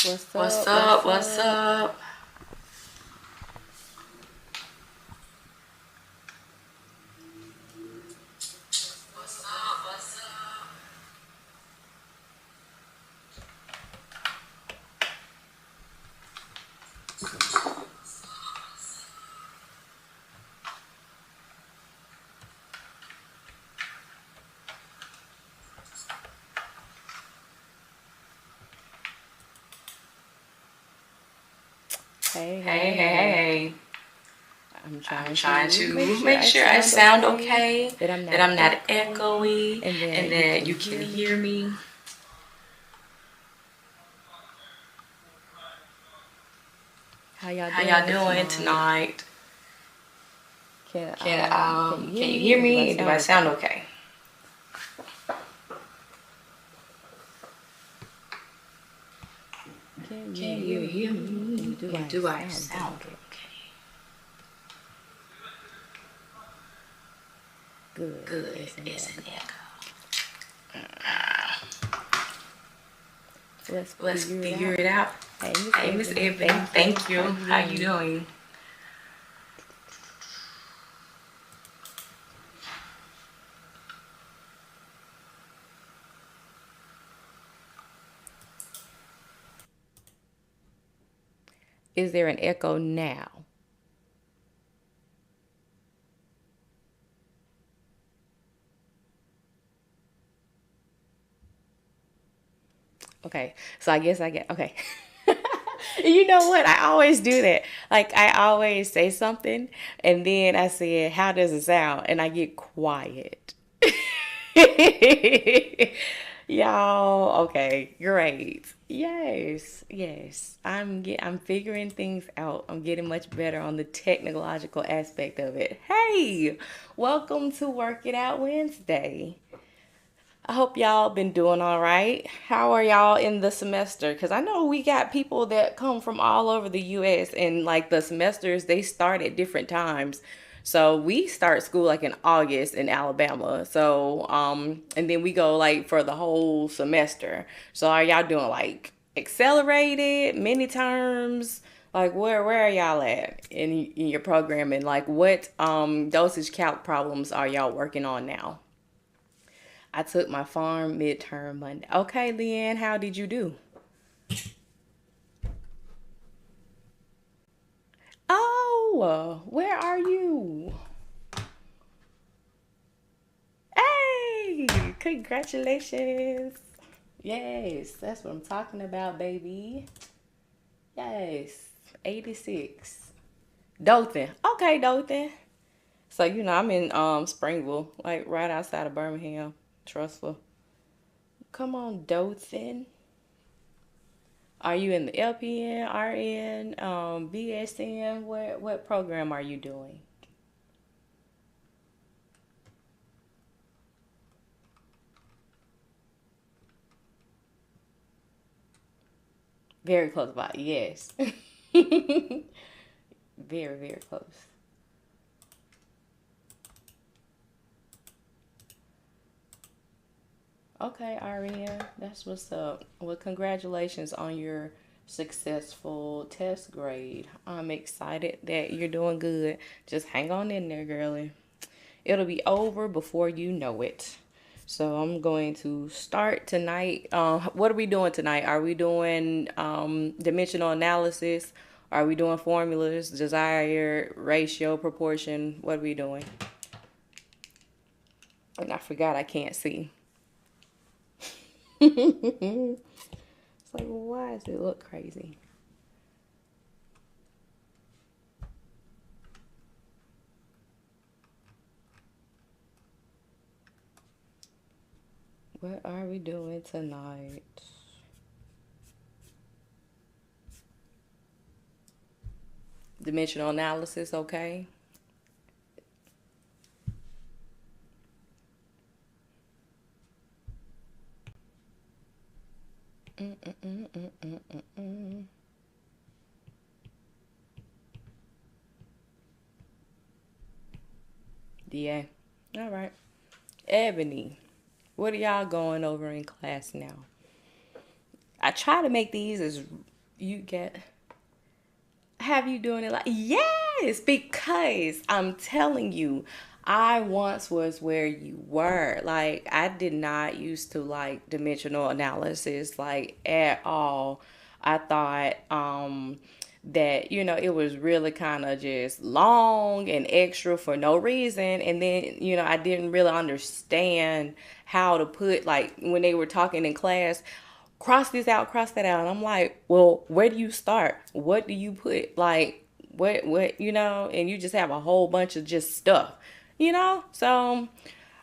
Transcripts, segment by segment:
What's up? What's up? Hey, Hey, hey, hey, hey, hey. hey. I'm I'm trying trying to to make sure I sound okay, that I'm that not I'm not echoey, echoey, and and that you that can you can hear hear me. me. How y'all How y'all doing doing tonight? tonight? Can Can can you hear can you me hear and do I me? Do sound I sound okay? okay? Can you Can you hear hear me me? and do And I do I sound sound okay? okay? Good. Good It's an is an echo. echo. Let's Let's figure it figure out. it out. Hey, Miss Hey, Miss Ebony. Ebony, Thank you. thank you. How you How you doing? doing? Is there an echo now? Okay. So I guess I get okay. You know what? I always do that. Like I always say something and then I say, "How does it sound?" And I get quiet. Y'all, okay, great. Yes, yes. I'm figuring things out. I'm getting much better on the technological aspect of it. Hey, welcome to Work It Out Wednesday. I hope y'all been doing all right. How are y'all in the semester? Because I know we got people that come from all over the U.S. and like the semesters, they start at different times. So we start school like in August in Alabama. So, and then we go like for the whole semester. So are y'all doing like accelerated, mini terms? Like where are y'all at in your program? And like what dosage calc problems are y'all working on now? I took my farm midterm Monday. Okay, Leanne, how did you do? Oh, where are you? Hey, congratulations. Yes, that's what I'm talking about, baby. Yes, 86. Dothan. Okay, Dothan. So, I'm in Springville, like right outside of Birmingham, Trustful. Come on, Dothan. Are you in the LPN, RN, BSN? What program are you doing? Very close by. Yes. Very, very close. Okay, RN, that's what's up. Well, congratulations on your successful test grade. I'm excited that you're doing good. Just hang on in there, girlie. It'll be over before you know it. So I'm going to start tonight. What are we doing tonight? Are we doing dimensional analysis? Are we doing formulas, desired ratio, proportion? What are we doing? And I forgot I can't see. It's like, why does it look crazy? What are we doing tonight? Dimensional analysis, okay? Mm-mm-mm-mm-mm-mm. DA. All right. Ebony, what are y'all going over in class now? I try to make these as You get, have you doing it like, yes, because I'm telling you, I once was where you were. Like, I did not used to like dimensional analysis like at all. I thought that, you know, it was really kind of just long and extra for no reason. And then, you know, I didn't really understand how to put, like, when they were talking in class, cross this out, cross that out. And I'm like, well, where do you start? What do you put? Like, you know, and you just have a whole bunch of just stuff, you know? So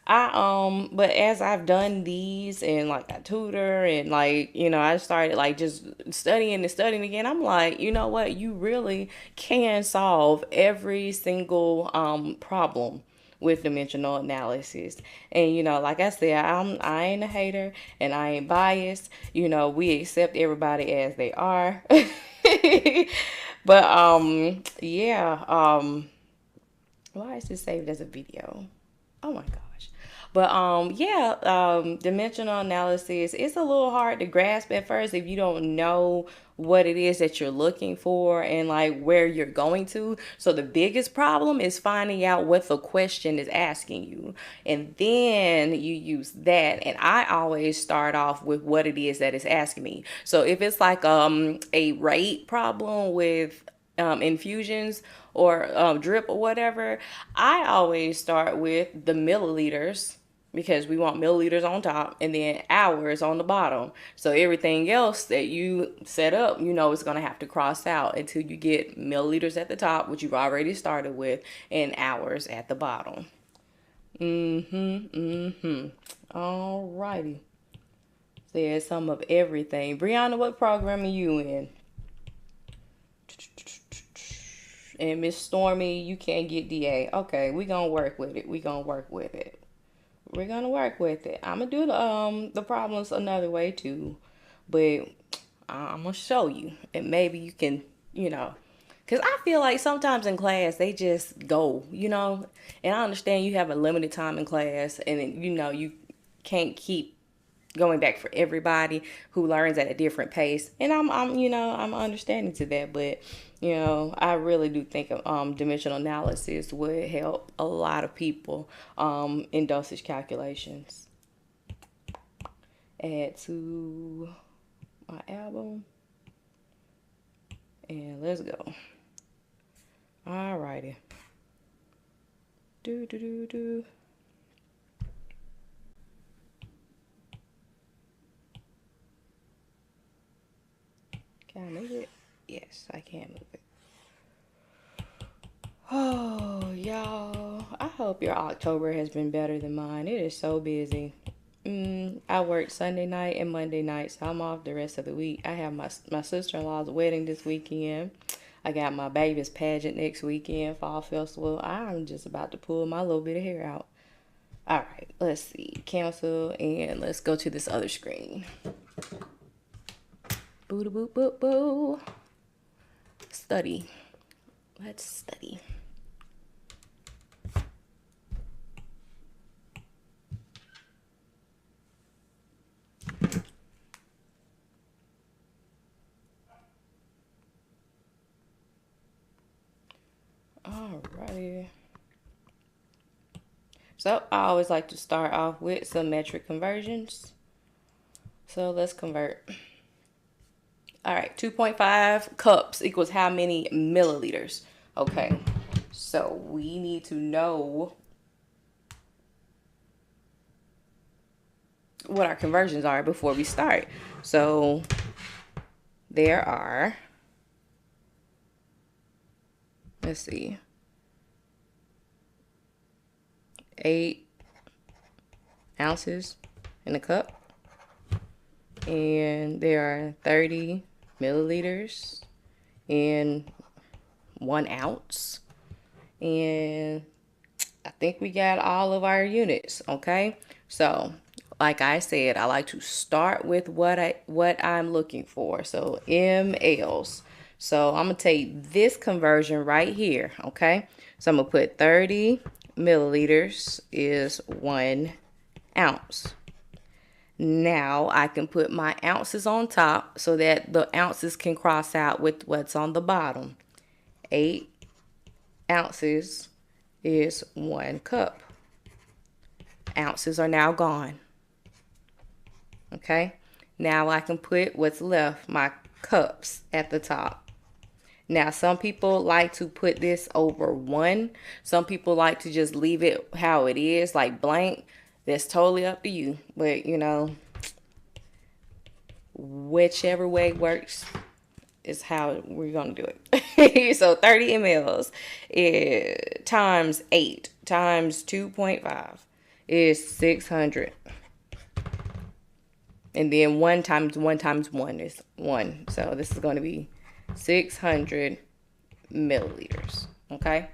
but as I've done these and like I tutor and like, you know, I started like just studying and studying again. I'm like, you know what? You really can solve every single problem with dimensional analysis. And you know, like I said, I ain't a hater and I ain't biased. You know, we accept everybody as they are. But yeah, why is this saved as a video? Oh my gosh. But yeah, dimensional analysis, it's a little hard to grasp at first if you don't know what it is that you're looking for and like where you're going to. So the biggest problem is finding out what the question is asking you. And then you use that. And I always start off with what it is that it's asking me. So if it's like a rate problem with infusions or drip or whatever, I always start with the milliliters because we want milliliters on top and then hours on the bottom. So everything else that you set up, you know, is going to have to cross out until you get milliliters at the top, which you've already started with, and hours at the bottom. All righty. There's some of everything. Brianna, what program are you in? And Miss Stormy, you can't get DA. Okay, we gonna work with it. We gonna work with it. We're gonna work with it. I'm gonna do the problems another way too, but I'm gonna show you, and maybe you can, you know, cause I feel like sometimes in class they just go, you know, and I understand you have a limited time in class, and you know you can't keep going back for everybody who learns at a different pace, and I'm you know, I'm understanding to that, but you know, I really do think dimensional analysis would help a lot of people in dosage calculations. Add to my album, and let's go. Alrighty. Do do do do. Can I move it? Yes, I can move it. Oh, y'all. I hope your October has been better than mine. It is so busy. I worked Sunday night and Monday night, so I'm off the rest of the week. I have my sister-in-law's wedding this weekend. I got my baby's pageant next weekend, fall festival. I'm just about to pull my little bit of hair out. All right, let's see. Cancel, and let's go to this other screen. Boo da boo boo boo. Study. Let's study. Alrighty. So I always like to start off with some metric conversions. So let's convert. All right, 2.5 cups equals how many milliliters? Okay, so we need to know what our conversions are before we start. So there are, let's see, 8 ounces in a cup, and there are 30 milliliters in 1 ounce, and I think we got all of our units. Okay, so like I said, I like to start with what I'm looking for. So mLs. So I'm gonna take this conversion right here. Okay, so I'm gonna put 30 milliliters is 1 ounce. Now I can put my ounces on top so that the ounces can cross out with what's on the bottom. 8 ounces is 1 cup. Ounces are now gone. Okay, now I can put what's left, my cups, at the top. Now, some people like to put this over 1. Some people like to just leave it how it is, like blank. That's totally up to you. But, you know, whichever way works is how we're going to do it. So 30 mLs times 8 times 2.5 is 600. And then 1 times 1 times 1 is 1. So this is going to be 600 milliliters. Okay?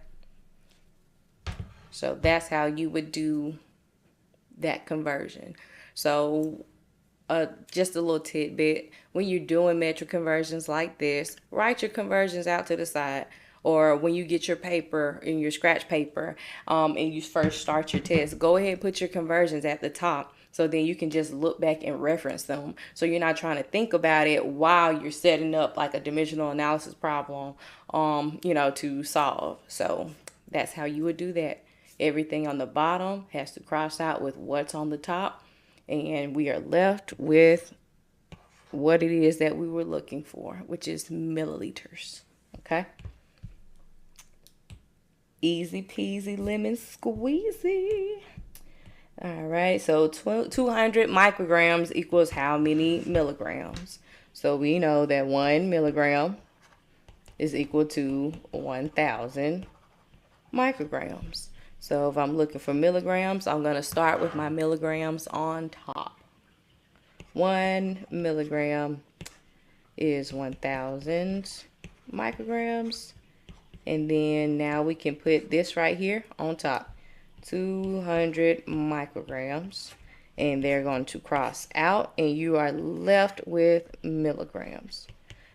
So that's how you would do that conversion. So just a little tidbit. When you're doing metric conversions like this, write your conversions out to the side. Or when you get your paper in your scratch paper and you first start your test, go ahead and put your conversions at the top. So then you can just look back and reference them. So you're not trying to think about it while you're setting up like a dimensional analysis problem, you know, to solve. So that's how you would do that. Everything on the bottom has to cross out with what's on the top. And we are left with what it is that we were looking for, which is milliliters. Okay? Easy peasy lemon squeezy. All right, so 200 micrograms equals how many milligrams? So we know that 1 milligram is equal to 1,000 micrograms. So if I'm looking for milligrams, I'm going to start with my milligrams on top. 1 milligram is 1,000 micrograms. And then now we can put this right here on top. 200 micrograms, and they're going to cross out, and you are left with milligrams.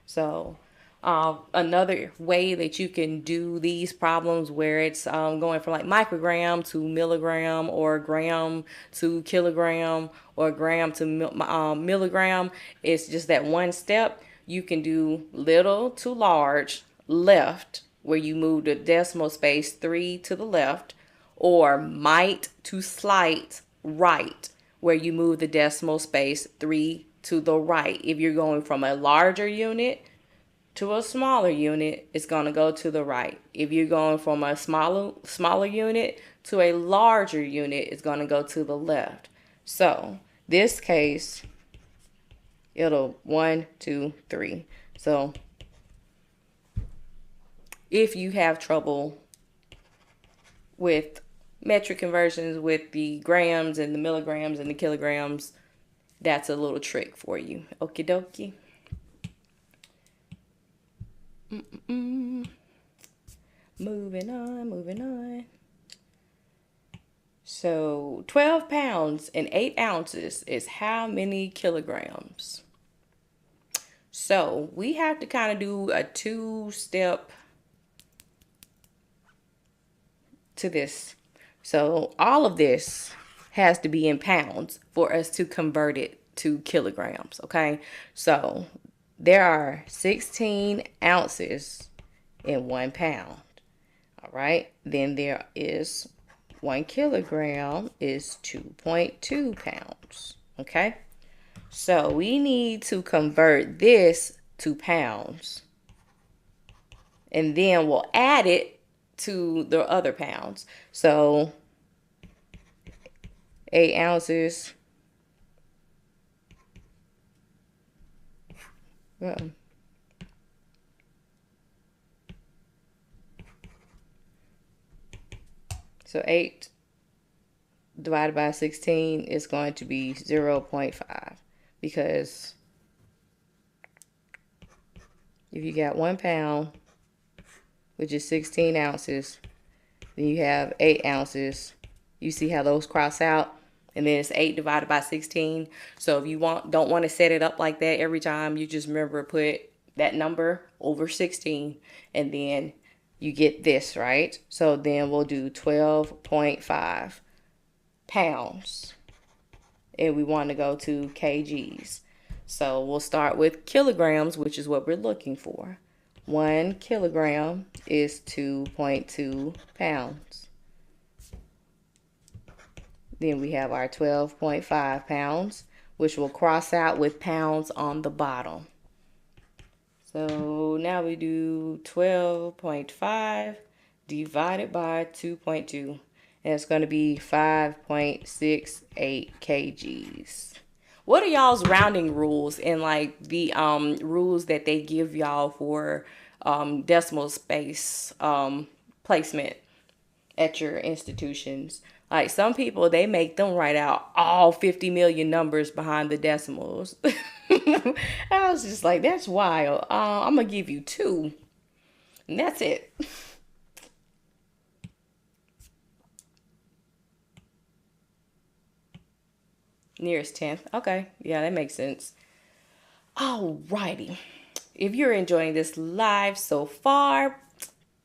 So another way that you can do these problems where it's going from like microgram to milligram, or gram to kilogram, or gram to milligram, it's just that one step. You can do little to large left, where you move the decimal space 3 to the left, or mite to slight right, where you move the decimal space 3 to the right. If you're going from a larger unit to a smaller unit, it's going to go to the right. If you're going from a smaller unit to a larger unit, it's going to go to the left. So this case, it'll 1, 2, 3. So if you have trouble with metric conversions with the grams and the milligrams and the kilograms, that's a little trick for you. Okie dokie. Moving on. So 12 pounds and 8 ounces is how many kilograms? So we have to kind of do a 2-step to this. So all of this has to be in pounds for us to convert it to kilograms, okay? So there are 16 ounces in 1 pound, all right? Then there is 1 kilogram is 2.2 pounds, okay? So we need to convert this to pounds, and then we'll add it to the other pounds. So 8 ounces. So 8 divided by 16 is going to be 0.5, because if you got 1 pound, which is 16 ounces, then you have 8 ounces. You see how those cross out? And then it's 8 divided by 16. So if you don't want to set it up like that every time, you just remember to put that number over 16, and then you get this, right? So then we'll do 12.5 pounds and we want to go to kgs. So we'll start with kilograms, which is what we're looking for. 1 kilogram is 2.2 pounds. Then we have our 12.5 pounds, which will cross out with pounds on the bottom. So now we do 12.5 divided by 2.2. And it's going to be 5.68 kgs. What are y'all's rounding rules and like the rules that they give y'all for decimal space placement at your institutions? Like some people, they make them write out all 50 million numbers behind the decimals. I was just like, that's wild. I'm going to give you 2. And that's it. Nearest 10th. Okay. Yeah, that makes sense. Alrighty. If you're enjoying this live so far,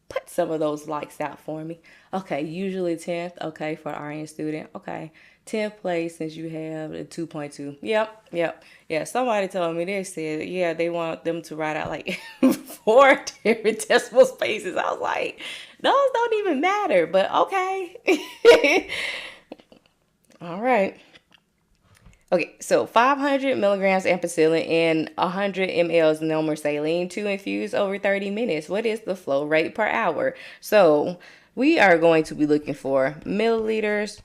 put some of those likes out for me. Okay, usually 10th. Okay, for RN student. Okay, 10th place since you have a 2.2. Yep. Yeah, somebody told me, they said, yeah, they want them to write out like 4 different decimal spaces. I was like, those don't even matter, but okay. All right. Okay, so 500 milligrams ampicillin and 100 mLs normal saline to infuse over 30 minutes. What is the flow rate per hour? So we are going to be looking for milliliters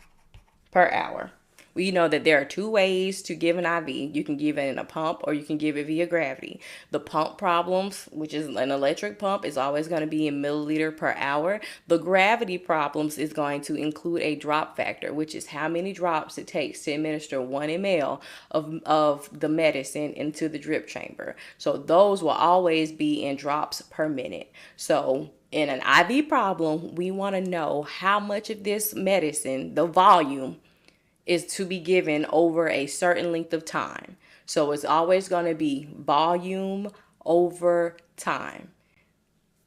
per hour. We know that there are 2 ways to give an IV. You can give it in a pump or you can give it via gravity. The pump problems, which is an electric pump, is always going to be in milliliter per hour. The gravity problems is going to include a drop factor, which is how many drops it takes to administer 1 ml of the medicine into the drip chamber. So those will always be in drops per minute. So in an IV problem, we want to know how much of this medicine, the volume, is to be given over a certain length of time. So it's always going to be volume over time,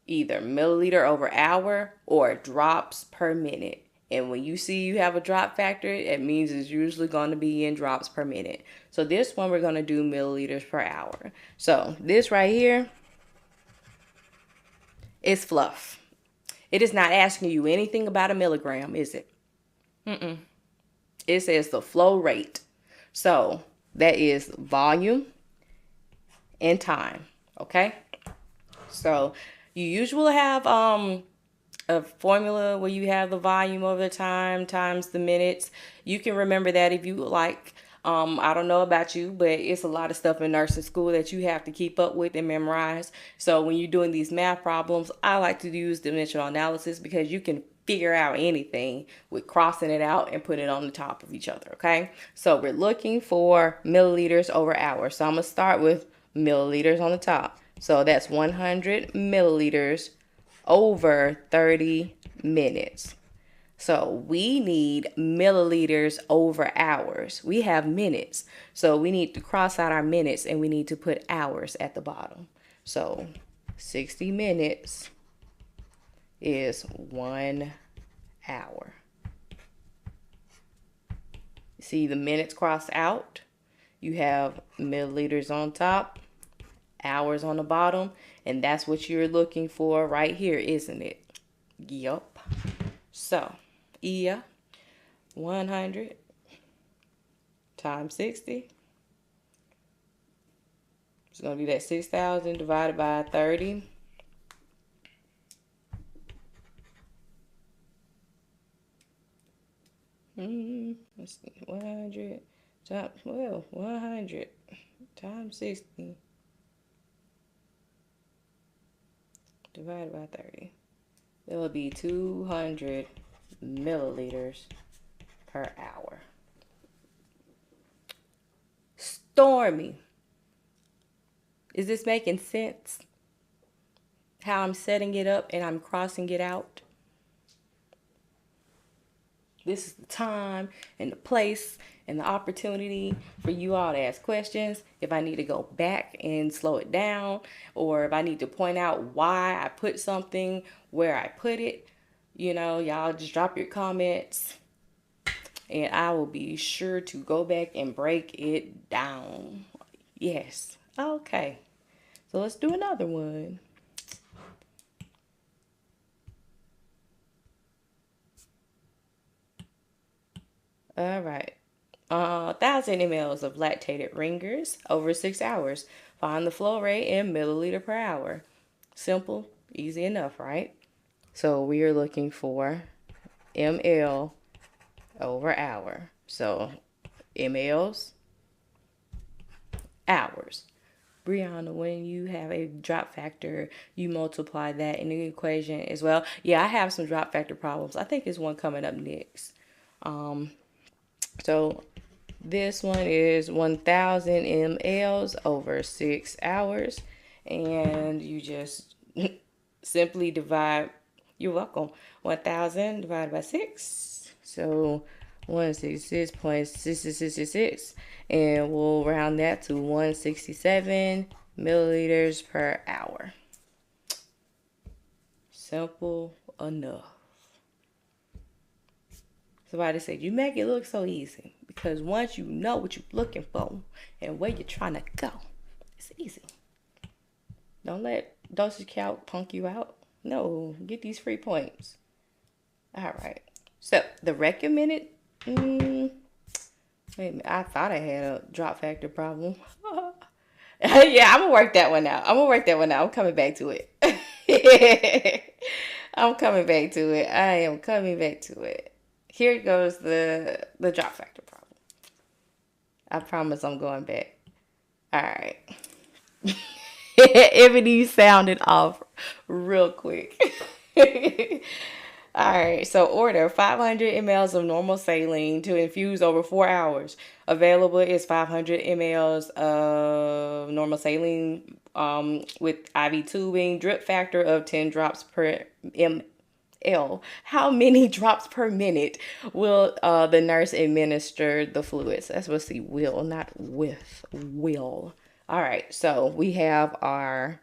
either milliliter over hour or drops per minute. And when you see you have a drop factor, it means it's usually going to be in drops per minute. So this one, we're going to do milliliters per hour. So this right here is fluff. It is not asking you anything about a milligram, is it? It says the flow rate. So that is volume and time. Okay. So you usually have a formula where you have the volume over the time times the minutes. You can remember that if you like. I don't know about you, but it's a lot of stuff in nursing school that you have to keep up with and memorize. So when you're doing these math problems, I like to use dimensional analysis because you can figure out anything with crossing it out and putting it on the top of each other. Okay, so we're looking for milliliters over hour. So I'm gonna start with milliliters on the top. So that's 100 milliliters over 30 minutes. So we need milliliters over hours. We have minutes. So we need to cross out our minutes and we need to put hours at the bottom. So 60 minutes is 1 hour. See the minutes crossed out? You have milliliters on top, hours on the bottom, and that's what you're looking for right here, isn't it? Yup. So, 100 times 60. It's going to be that 6,000 divided by 30. Let's see, 100 times 60 divided by 30. It will be 200 milliliters per hour. Stormy, is this making sense? How I'm setting it up and I'm crossing it out? This is the time and the place and the opportunity for you all to ask questions. If I need to go back and slow it down, or if I need to point out why I put something where I put it, you know, y'all just drop your comments and I will be sure to go back and break it down. Yes. Okay. So let's do another one. All right. 1,000 mLs of lactated ringers over 6 hours. Find the flow rate in milliliter per hour. Simple, easy enough, right? So we are looking for ml over hour. So mLs, hours. Brianna, when you have a drop factor, you multiply that in the equation as well. Yeah, I have some drop factor problems. I think there's one coming up next. So this one is 1,000 mLs over 6 hours. And you just simply divide, you're welcome, 1,000 divided by 6. So 166.6666. And we'll round that to 167 milliliters per hour. Simple enough. Somebody said, you make it look so easy. Because once you know what you're looking for and where you're trying to go, it's easy. Don't let dosage count punk you out. No, get these free points. All right. So the recommended, wait a minute, I thought I had a drop factor problem. Yeah, I'm gonna work that one out. I'm coming back to it. I'm coming back to it. I am coming back to it. Here goes the drop factor problem. I promise I'm going back. All right. Ebony sounded off real quick. All right, so order 500 mLs of normal saline to infuse over 4 hours. Available is 500 mLs of normal saline with IV tubing, drip factor of 10 drops per ml. How many drops per minute will the nurse administer the fluids? That's what see, will, not with, will. All right, so we have our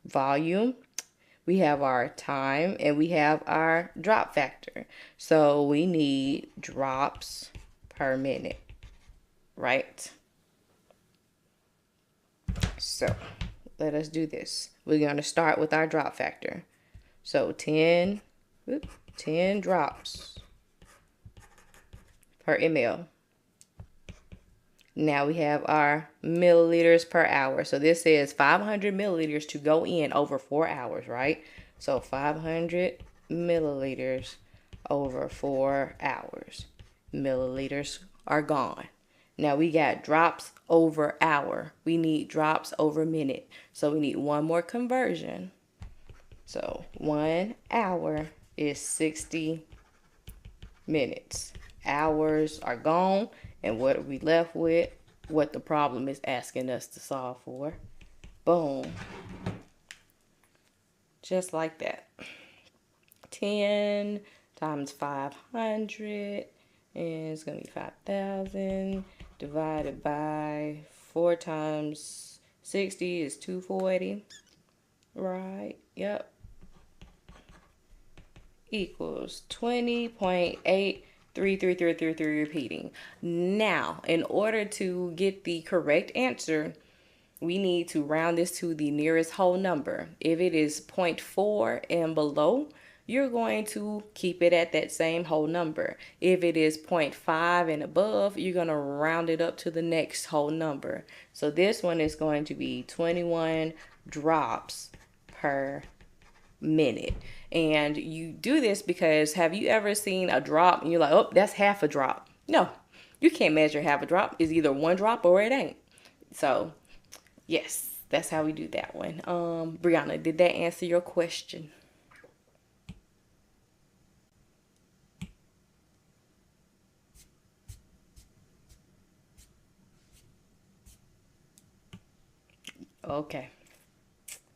volume, we have our time, and we have our drop factor. So we need drops per minute, right? So let us do this. We're going to start with our drop factor. So 10 drops per ml. Now we have our milliliters per hour. So this says 500 milliliters to go in over 4 hours, right? So 500 milliliters over 4 hours. Milliliters are gone. Now we got drops over hour. We need drops over minute. So we need one more conversion. So 1 hour is 60 minutes. Hours are gone. And what are we left with? What the problem is asking us to solve for. Boom. Just like that. 10 times 500 is going to be 5,000 divided by 4 times 60 is 240. Right. Yep. Equals 20.8. 3 repeating. Now, in order to get the correct answer, we need to round this to the nearest whole number. If it is 0.4 and below, you're going to keep it at that same whole number. If it is 0.5 and above, you're going to round it up to the next whole number. So this one is going to be 21 drops per minute. And you do this because have you ever seen a drop and you're like, oh, that's half a drop? No, you can't measure half a drop. It's either one drop or it ain't. So yes, that's how we do that one. Brianna, did that answer your question? Okay.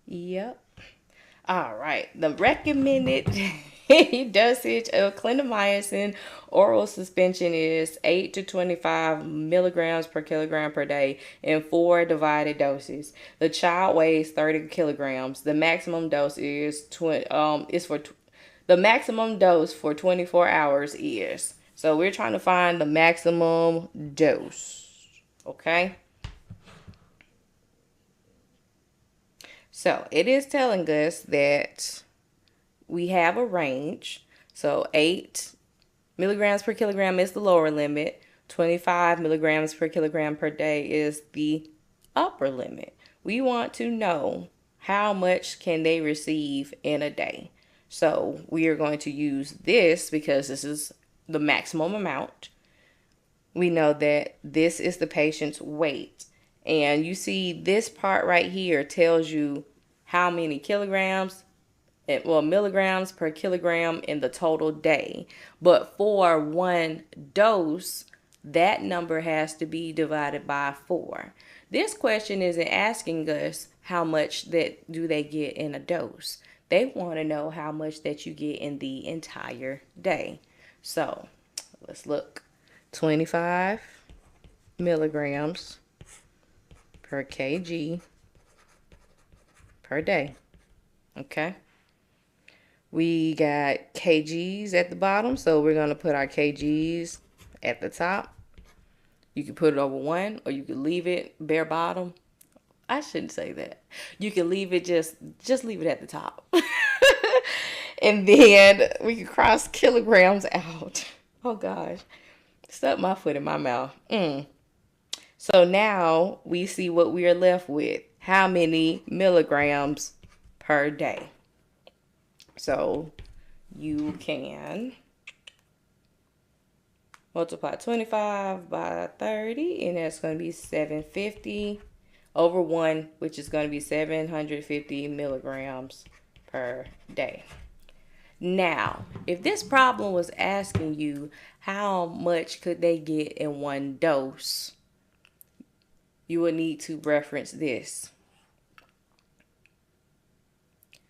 Yep. All right. The recommended dosage of clindamycin oral suspension is 8 to 25 milligrams per kilogram per day in 4 divided doses. The child weighs 30 kilograms. The maximum dose the maximum dose for 24 hours is. So we're trying to find the maximum dose. Okay. So it is telling us that we have a range. So 8 milligrams per kilogram is the lower limit. 25 milligrams per kilogram per day is the upper limit. We want to know how much can they receive in a day. So we are going to use this because this is the maximum amount. We know that this is the patient's weight. And you see this part right here tells you how many kilograms, well, milligrams per kilogram in the total day. But for one dose, that number has to be divided by 4. This question isn't asking us how much that do they get in a dose. They want to know how much that you get in the entire day. So let's look. 25 milligrams per kg per day. Okay. We got kgs at the bottom, so we're going to put our kgs at the top. You can put it over 1, or you can leave it bare bottom. I shouldn't say that. You can leave it just leave it at the top. And then we can cross kilograms out. Oh gosh. Stuck my foot in my mouth. So now we see what we are left with. How many milligrams per day? So you can multiply 25 by 30, and that's going to be 750 over 1, which is going to be 750 milligrams per day. Now, if this problem was asking you how much could they get in one dose, you would need to reference this.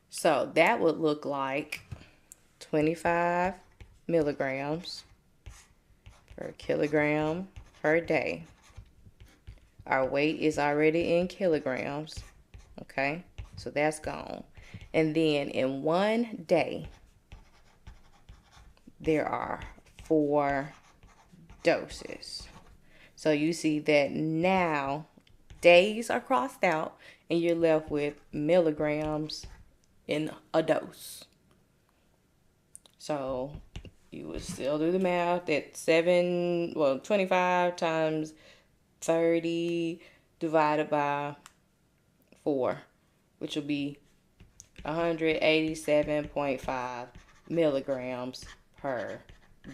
So that would look like 25 milligrams per kilogram per day. Our weight is already in kilograms. Okay, so that's gone. And then in one day, there are 4 doses. So you see that now days are crossed out and you're left with milligrams in a dose. So you would still do the math at 25 times 30 divided by 4, which will be 187.5 milligrams per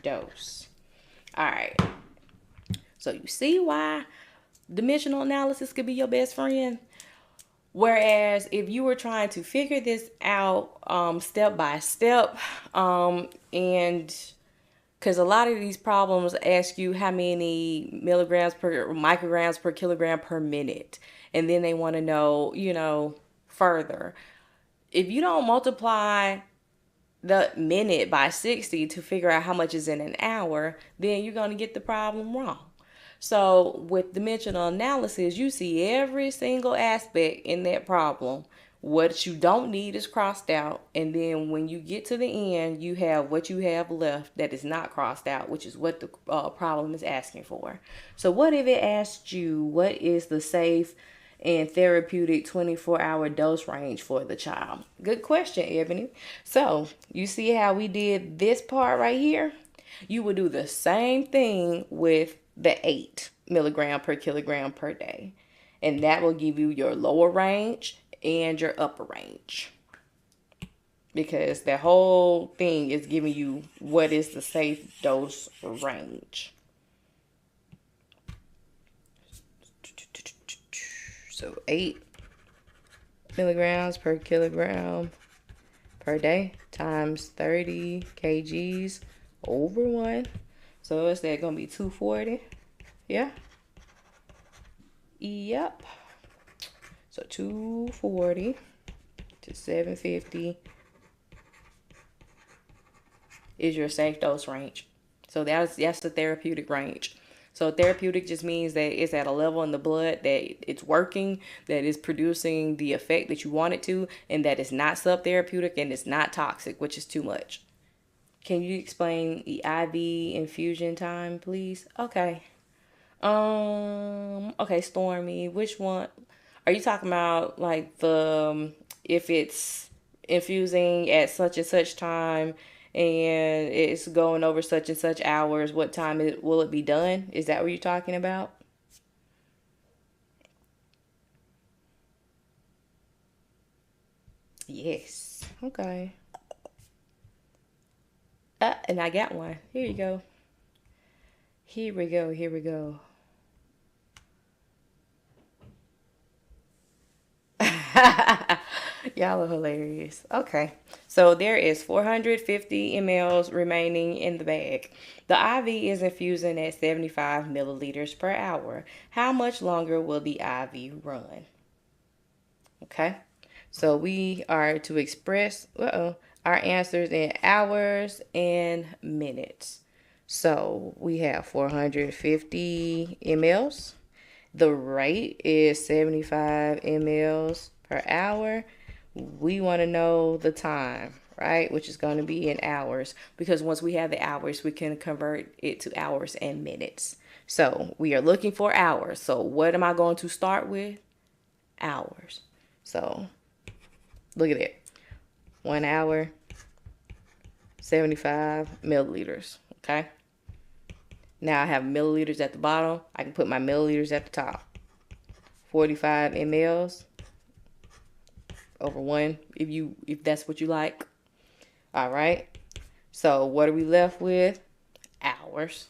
dose. All right. So you see why dimensional analysis could be your best friend? Whereas if you were trying to figure this out step by step, and because a lot of these problems ask you how many milligrams per micrograms per kilogram per minute, and then they want to know, further. If you don't multiply the minute by 60 to figure out how much is in an hour, then you're going to get the problem wrong. So with dimensional analysis, you see every single aspect in that problem. What you don't need is crossed out. And then when you get to the end, you have what you have left that is not crossed out, which is what the problem is asking for. So what if it asked you, what is the safe and therapeutic 24-hour dose range for the child? Good question, Ebony. So you see how we did this part right here? You would do the same thing with the 8 milligram per kilogram per day. And that will give you your lower range and your upper range. Because the whole thing is giving you what is the safe dose range. So 8 milligrams per kilogram per day times 30 kgs over 1. So is that going to be 240? Yeah. Yep. So 240 to 750 is your safe dose range. So that's the therapeutic range. So therapeutic just means that it's at a level in the blood that it's working, that it's producing the effect that you want it to, and that it's not subtherapeutic and it's not toxic, which is too much. Can you explain the IV infusion time, please? Okay. Okay, Stormy, which one are you talking about? Like the if it's infusing at such and such time and it's going over such and such hours, what time will it be done? Is that what you're talking about? Yes. Okay. And I got one. Here you go. Here we go. Here we go. Y'all are hilarious. Okay. So there is 450 mLs remaining in the bag. The IV is infusing at 75 milliliters per hour. How much longer will the IV run? Okay. So we are to express our answers in hours and minutes. So we have 450 mLs. The rate is 75 mLs per hour. We want to know the time, right? Which is going to be in hours, because once we have the hours, we can convert it to hours and minutes. So we are looking for hours. So what am I going to start with? Hours. So look at it. 1 hour, 75 milliliters. Okay. Now I have milliliters at the bottom. I can put my milliliters at the top. 45 mLs over 1 if that's what you like. All right. So what are we left with? Hours.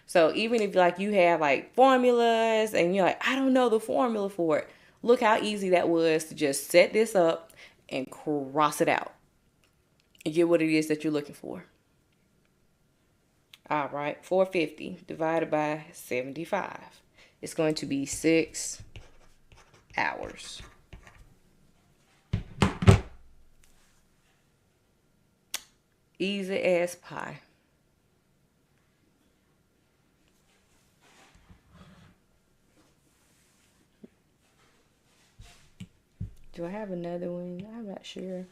So even if like you have like formulas and you're like, I don't know the formula for it. Look how easy that was to just set this up and cross it out and get what it is that you're looking for. All right, 450 divided by 75. It's going to be 6 hours. Easy as pie. Do I have another one? I'm not sure.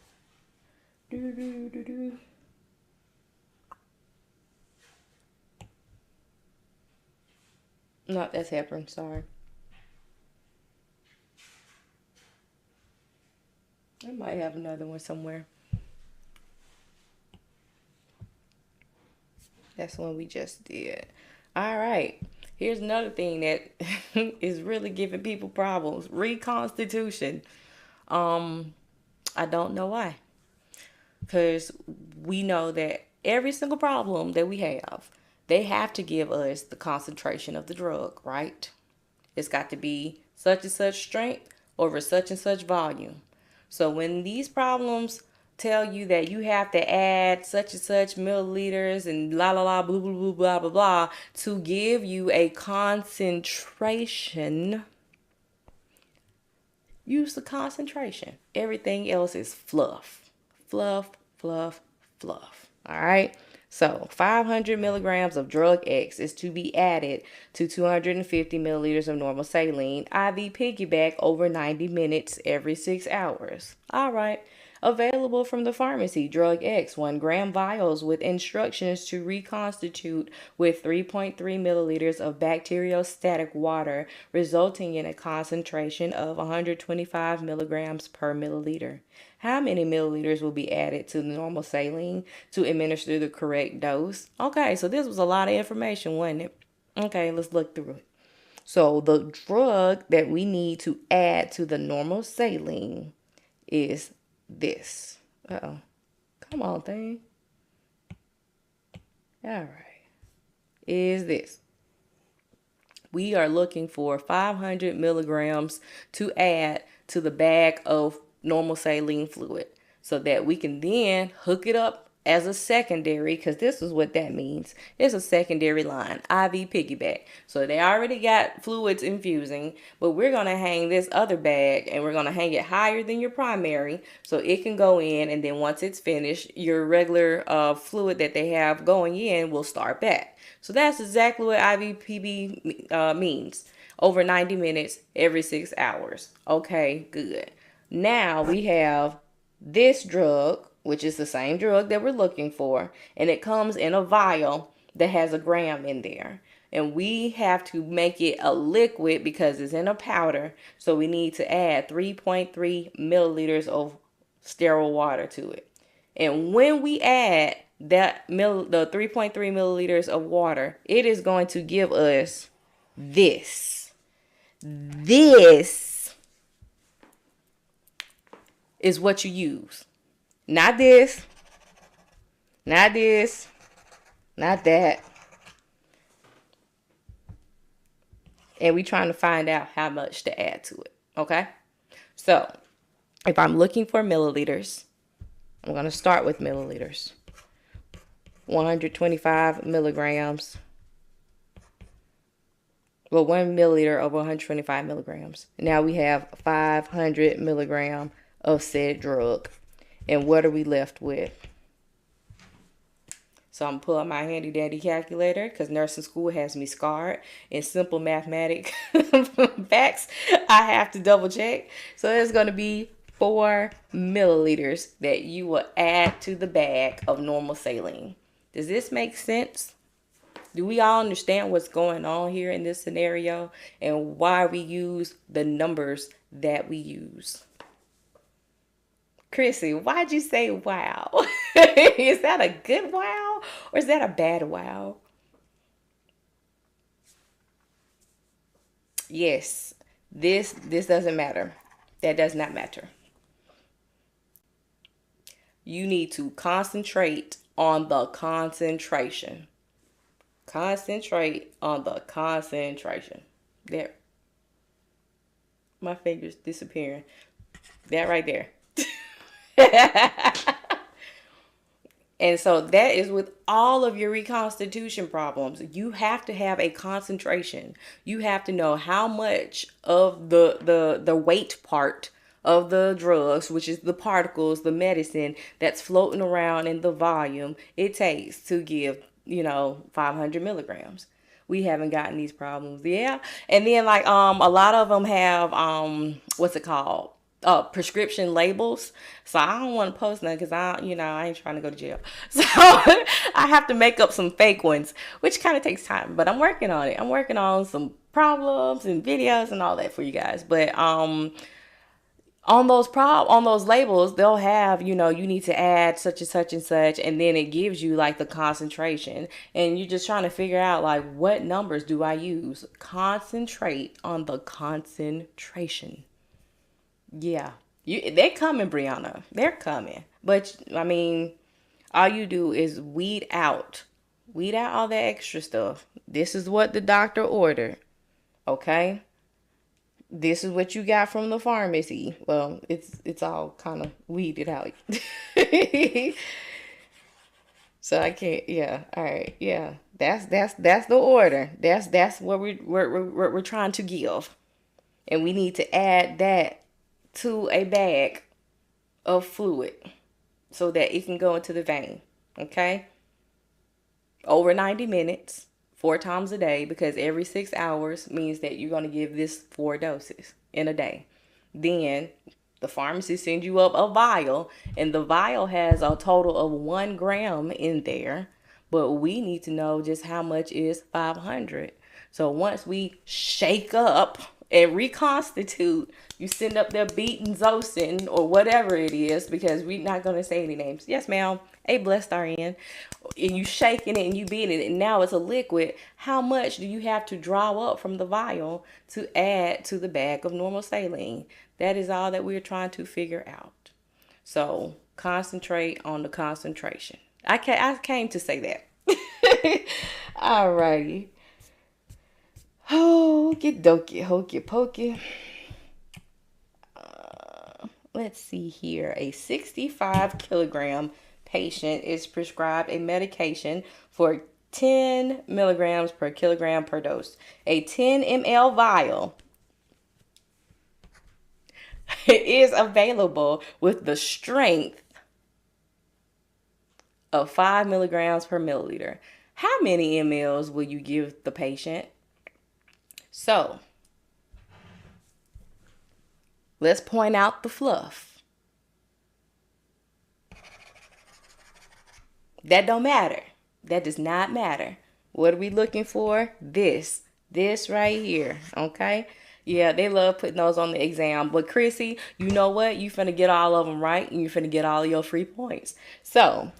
No, that's heparin. Sorry. I might have another one somewhere. That's the one we just did. All right. Here's another thing that is really giving people problems. Reconstitution. I don't know why. Because we know that every single problem that we have, they have to give us the concentration of the drug, right? It's got to be such and such strength over such and such volume. So when these problems tell you that you have to add such and such milliliters and la la la blah blah blah blah blah blah to give you a concentration, use the concentration. Everything else is fluff. Fluff, fluff, fluff. All right. So 500 milligrams of drug X is to be added to 250 milliliters of normal saline, IV piggyback over 90 minutes every 6 hours. All right. Available from the pharmacy, drug X, 1 gram vials with instructions to reconstitute with 3.3 milliliters of bacteriostatic water, resulting in a concentration of 125 milligrams per milliliter. How many milliliters will be added to the normal saline to administer the correct dose? Okay, so this was a lot of information, wasn't it? Okay, let's look through it. So the drug that we need to add to the normal saline is this. Uh-oh. Come on, thing. All right. Is this. We are looking for 500 milligrams to add to the bag of normal saline fluid so that we can then hook it up as a secondary, because this is what that means. It's a secondary line, IV piggyback. So they already got fluids infusing, but we're going to hang this other bag and we're going to hang it higher than your primary so it can go in, and then once it's finished, your regular fluid that they have going in will start back. So that's exactly what IVPB means. Over 90 minutes every 6 hours. Okay, good. Now we have this drug, which is the same drug that we're looking for, and it comes in a vial that has a gram in there. And we have to make it a liquid because it's in a powder. So we need to add 3.3 milliliters of sterile water to it. And when we add the 3.3 milliliters of water, it is going to give us this. This is what you use. Not this. Not this. Not that. And we trying to find out how much to add to it. Okay? So, if I'm looking for milliliters, I'm going to start with milliliters. 125 milligrams. Well, 1 milliliter of 125 milligrams. Now we have 500 milligrams of said drug. And what are we left with? So I'm pulling my handy dandy calculator because nursing school has me scarred. In simple mathematic facts, I have to double check. So it's going to be 4 milliliters that you will add to the bag of normal saline. Does this make sense? Do we all understand what's going on here in this scenario and why we use the numbers that we use? Chrissy, why'd you say wow? Is that a good wow or is that a bad wow? Yes, this doesn't matter. That does not matter. You need to concentrate on the concentration. Concentrate on the concentration. There. My finger's disappearing. That right there. And so that is with all of your reconstitution problems. You have to have a concentration. You have to know how much of the weight part of the drugs, which is the particles, the medicine that's floating around in the volume, it takes to give, 500 milligrams. We haven't gotten these problems. Yeah. And then a lot of them have, what's it called? Prescription labels. So I don't want to post none because I ain't trying to go to jail. So I have to make up some fake ones, which kind of takes time, but I'm working on it. I'm working on some problems and videos and all that for you guys. But on those labels, they'll have, you need to add such and such and such, and then it gives you the concentration, and you're just trying to figure out what numbers do I use. Concentrate on the concentration. Yeah, they're coming, Brianna. They're coming. But all you do is weed out all that extra stuff. This is what the doctor ordered. Okay. This is what you got from the pharmacy. Well, it's all kind of weeded out. So I can't. Yeah. All right. Yeah. That's the order. That's what we're trying to give, and we need to add that to a bag of fluid so that it can go into the vein. Okay. Over 90 minutes. 4 times a day, because every 6 hours means that you're going to give this 4 doses in a day. Then the pharmacy sends you up a vial, and the vial has a total of 1 gram in there, but we need to know just how much is 500. So once we shake up and reconstitute, you send up their beaten Zosyn or whatever it is, because we're not going to say any names. Yes, ma'am. A blessed RN. And you shaking it and you beating it, and now it's a liquid. How much do you have to draw up from the vial to add to the bag of normal saline? That is all that we're trying to figure out. So concentrate on the concentration. I came to say that. Alrighty. Okie dokie, hokey pokey. Let's see here. A 65 kilogram patient is prescribed a medication for 10 milligrams per kilogram per dose. A 10 ml vial is available with the strength of 5 milligrams per milliliter. How many mLs will you give the patient? So, let's point out the fluff. That don't matter. That does not matter. What are we looking for? This right here. Okay. Yeah, they love putting those on the exam. But Chrissy, you know what? You finna get all of them right, and you finna get all of your free points. So,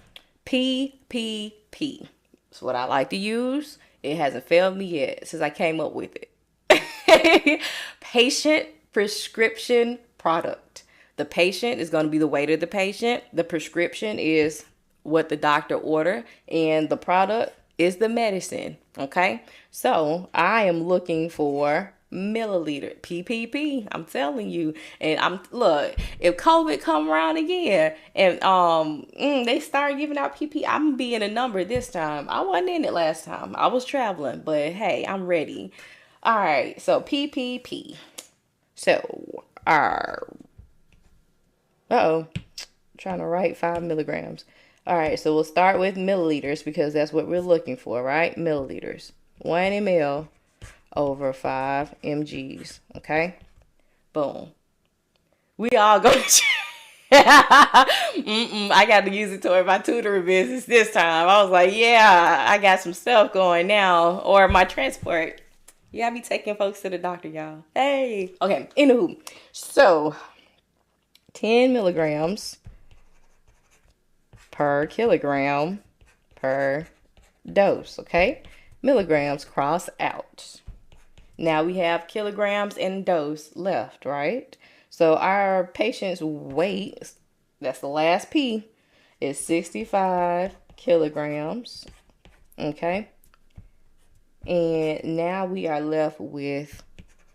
PPP. It's what I like to use. It hasn't failed me yet since I came up with it. Patient prescription product. The patient is going to be the weight of the patient. The prescription is what the doctor ordered, and the product is the medicine. Okay, so I am looking for milliliter PPP. I'm telling you, and I'm look. If COVID come around again and they start giving out PP, I'm gonna be in a number this time. I wasn't in it last time. I was traveling, but hey, I'm ready. All right, so PPP. So our trying to write 5 milligrams. All right, so we'll start with milliliters because that's what we're looking for, right? Milliliters. 1 ml over 5 mgs. Okay? Boom. We all go I got to use it toward my tutoring business this time. I was like, yeah, I got some stuff going now. Or my transport. Yeah, I be taking folks to the doctor, y'all. Hey. Okay, anywho. So, 10 milligrams per kilogram per dose, okay? Milligrams cross out. Now we have kilograms and dose left, right? So our patient's weight, that's the last P, is 65 kilograms, okay? And now we are left with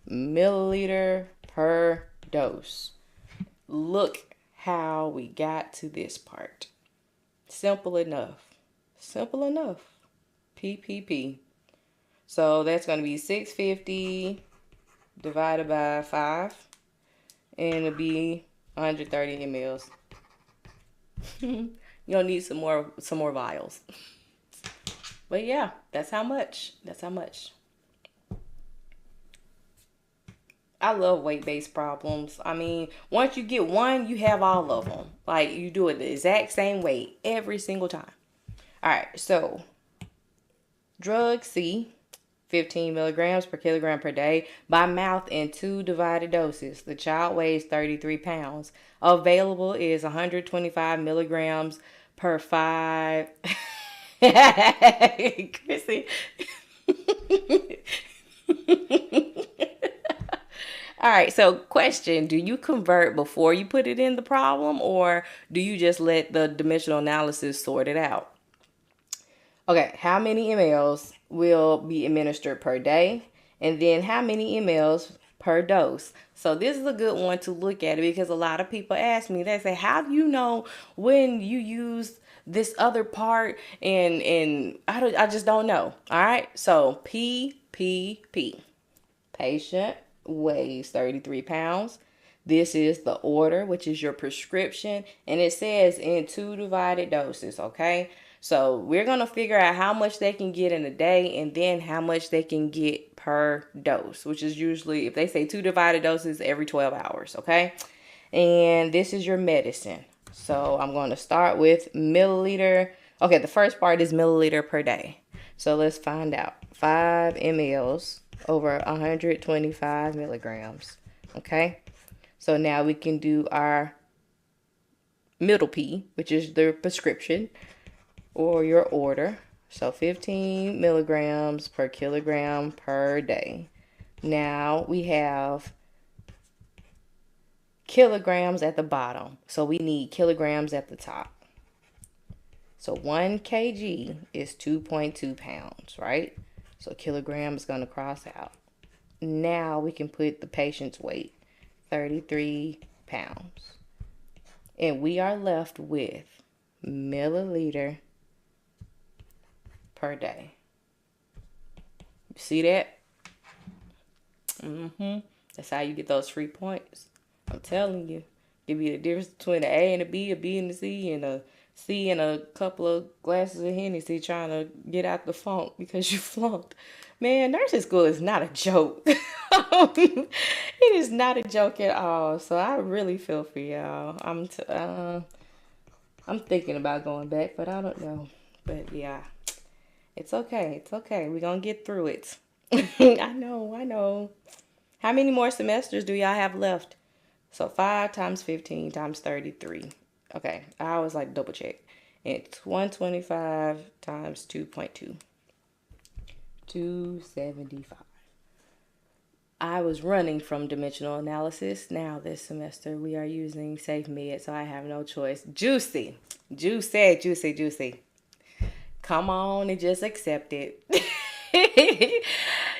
milliliter per dose. Look how we got to this part. Simple enough. Simple enough. PPP. So that's going to be 650 divided by 5. And it'll be 130 mLs. You'll need some more vials. But yeah, that's how much. That's how much. I love weight-based problems. I mean, once you get one, you have all of them. Like, you do it the exact same weight every single time. All right, so drug C, 15 milligrams per kilogram per day by mouth in 2 divided doses. The child weighs 33 pounds. Available is 125 milligrams per 5. Chrissy. All right, so question, do you convert before you put it in the problem, or do you just let the dimensional analysis sort it out? Okay, how many mLs will be administered per day? And then how many mLs per dose? So this is a good one to look at it because a lot of people ask me, they say, how do you know when you use this other part? And I just don't know. All right, so PPP, patient weighs 33 pounds. This is the order, which is your prescription, and it says in 2 divided doses, okay? So we're going to figure out how much they can get in a day and then how much they can get per dose, which is usually, if they say 2 divided doses, every 12 hours, okay? And this is your medicine. So I'm going to start with milliliter. Okay, the first part is milliliter per day. So let's find out. 5 mLs over 125 milligrams. Okay, so now we can do our middle P, which is the prescription or your order. So 15 milligrams per kilogram per day. Now we have kilograms at the bottom, so we need kilograms at the top. So 1 kg is 2.2 pounds, right? So kilogram is going to cross out. Now we can put the patient's weight, 33 pounds. And we are left with milliliter per day. You see that? That's how you get those free points. I'm telling you. Give you the difference between an A and a B and a C, and a C and a couple of glasses of Hennessy trying to get out the funk because you flunked. Man, nursing school is not a joke. It is not a joke at all. So I really feel for y'all. I'm thinking about going back, but I don't know. But yeah, it's okay. It's okay. We're going to get through it. I know. I know. How many more semesters do y'all have left? So 5 times 15 times 33. Okay, I always like double check. It's 125 times 2.2. 275. I was running from dimensional analysis. Now this semester we are using Safe Med, so I have no choice. Juicy. Juicy. Come on and just accept it.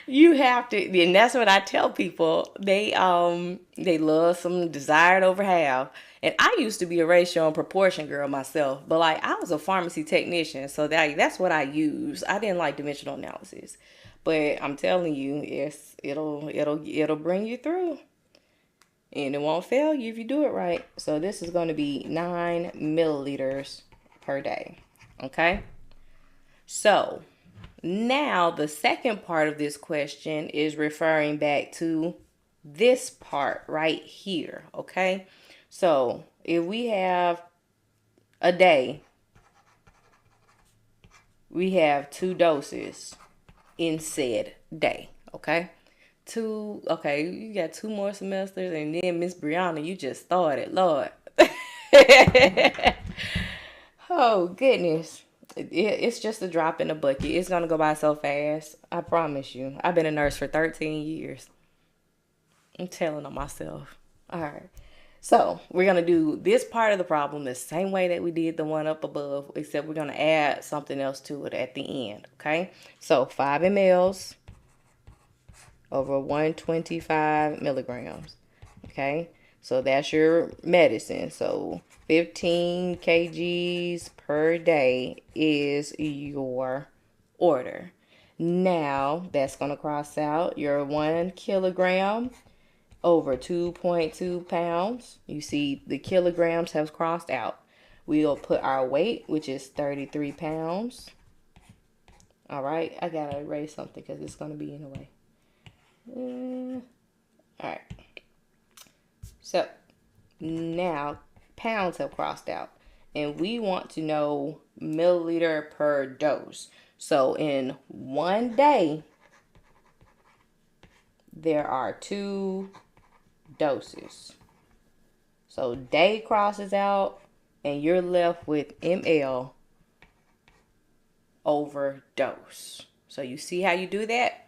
You have to, and that's what I tell people. They love some desired over half. And I used to be a ratio and proportion girl myself, but like I was a pharmacy technician, so that's what I use. I didn't like dimensional analysis. But I'm telling you, it'll bring you through. And it won't fail you if you do it right. So this is going to be 9 milliliters per day. Okay? So now the second part of this question is referring back to this part right here. Okay? So if we have a day, we have 2 doses in said day. Okay? You got 2 more semesters, and then Miss Brianna, you just started, Lord. Oh, goodness. It's just a drop in the bucket. It's going to go by so fast. I promise you. I've been a nurse for 13 years. I'm telling on myself. All right. So we're going to do this part of the problem the same way that we did the one up above, except we're going to add something else to it at the end. Okay. So 5 mLs over 125 milligrams. Okay. So that's your medicine. So 15 kgs per day is your order. Now that's going to cross out your 1 kilogram over 2.2 pounds. You see the kilograms have crossed out. We'll put our weight, which is 33 pounds. All right. I got to erase something because it's going to be in the way. All right. So now pounds have crossed out, and we want to know milliliter per dose. So in one day, there are 2 doses. So day crosses out, and you're left with ml over dose. So you see how you do that?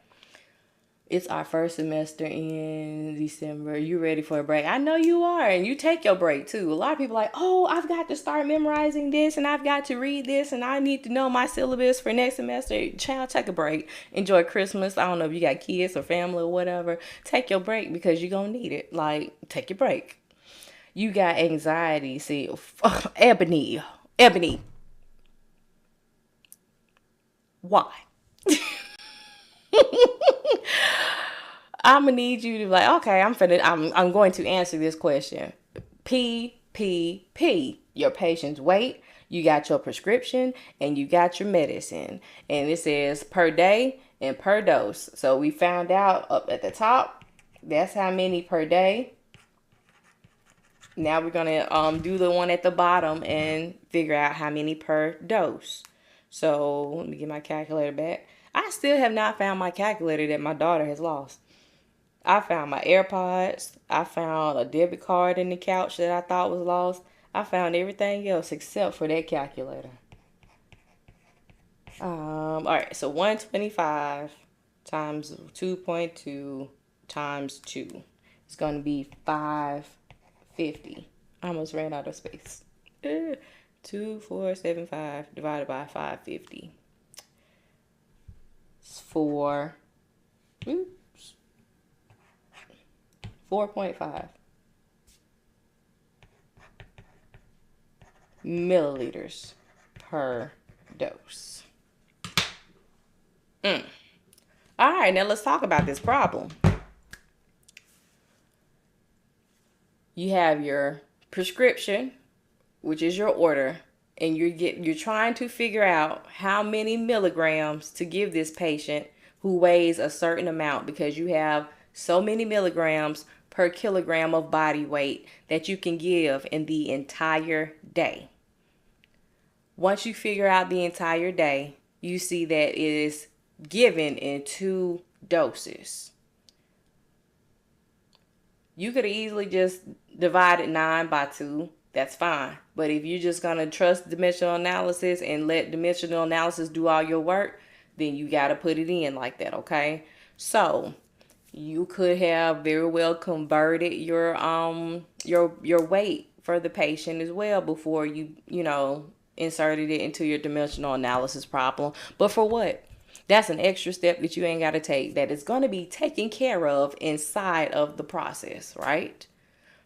It's our first semester in December. You ready for a break? I know you are, and you take your break too. A lot of people are like, oh, I've got to start memorizing this, and I've got to read this, and I need to know my syllabus for next semester. Child, take a break. Enjoy Christmas. I don't know if you got kids or family or whatever. Take your break because you're going to need it. Like, take your break. You got anxiety. See, Ebony. Why? I'm gonna need you to be like, okay, I'm going to answer this question. PPP. Your patient's weight, you got your prescription, and you got your medicine. And it says per day and per dose. So we found out up at the top, that's how many per day. Now we're gonna do the one at the bottom and figure out how many per dose. So let me get my calculator back. I still have not found my calculator that my daughter has lost. I found my AirPods. I found a debit card in the couch that I thought was lost. I found everything else except for that calculator. All right, so 125 times 2.2 times 2 is going to be 550. I almost ran out of space. 2475 divided by 550. It's 4.5 milliliters per dose. All right, now let's talk about this problem. You have your prescription, which is your order, and you're trying to figure out how many milligrams to give this patient who weighs a certain amount, because you have so many milligrams per kilogram of body weight that you can give in the entire day. Once you figure out the entire day, you see that it is given in 2 doses. You could easily just divide it 9 by 2. That's fine. But if you're just going to trust dimensional analysis and let dimensional analysis do all your work, then you got to put it in like that, okay? So you could have very well converted your weight for the patient as well before you inserted it into your dimensional analysis problem. But for what? That's an extra step that you ain't got to take, that is going to be taken care of inside of the process, right?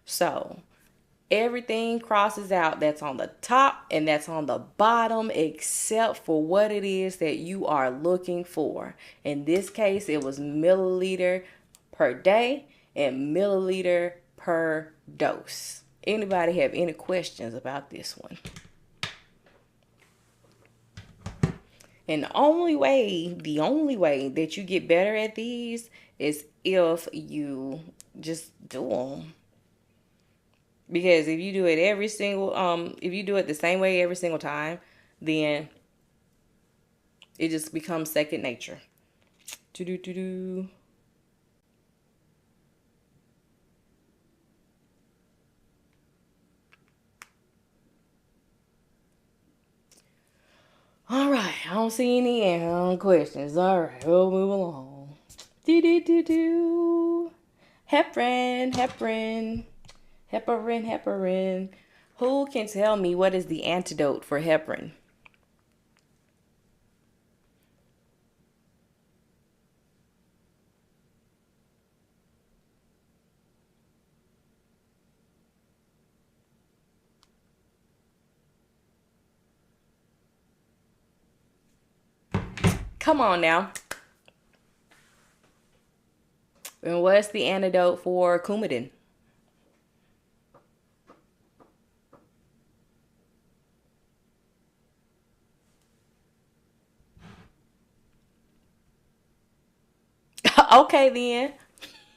So everything crosses out that's on the top and that's on the bottom except for what it is that you are looking for. In this case, it was milliliter per day and milliliter per dose. Anybody have any questions about this one? And the only way that you get better at these is if you just do them. Because if you do it if you do it the same way every single time, then it just becomes second nature. All right, I don't see any questions. All right, we'll move along. Heparin. Who can tell me what is the antidote for heparin? Come on now. And what's the antidote for Coumadin? Okay,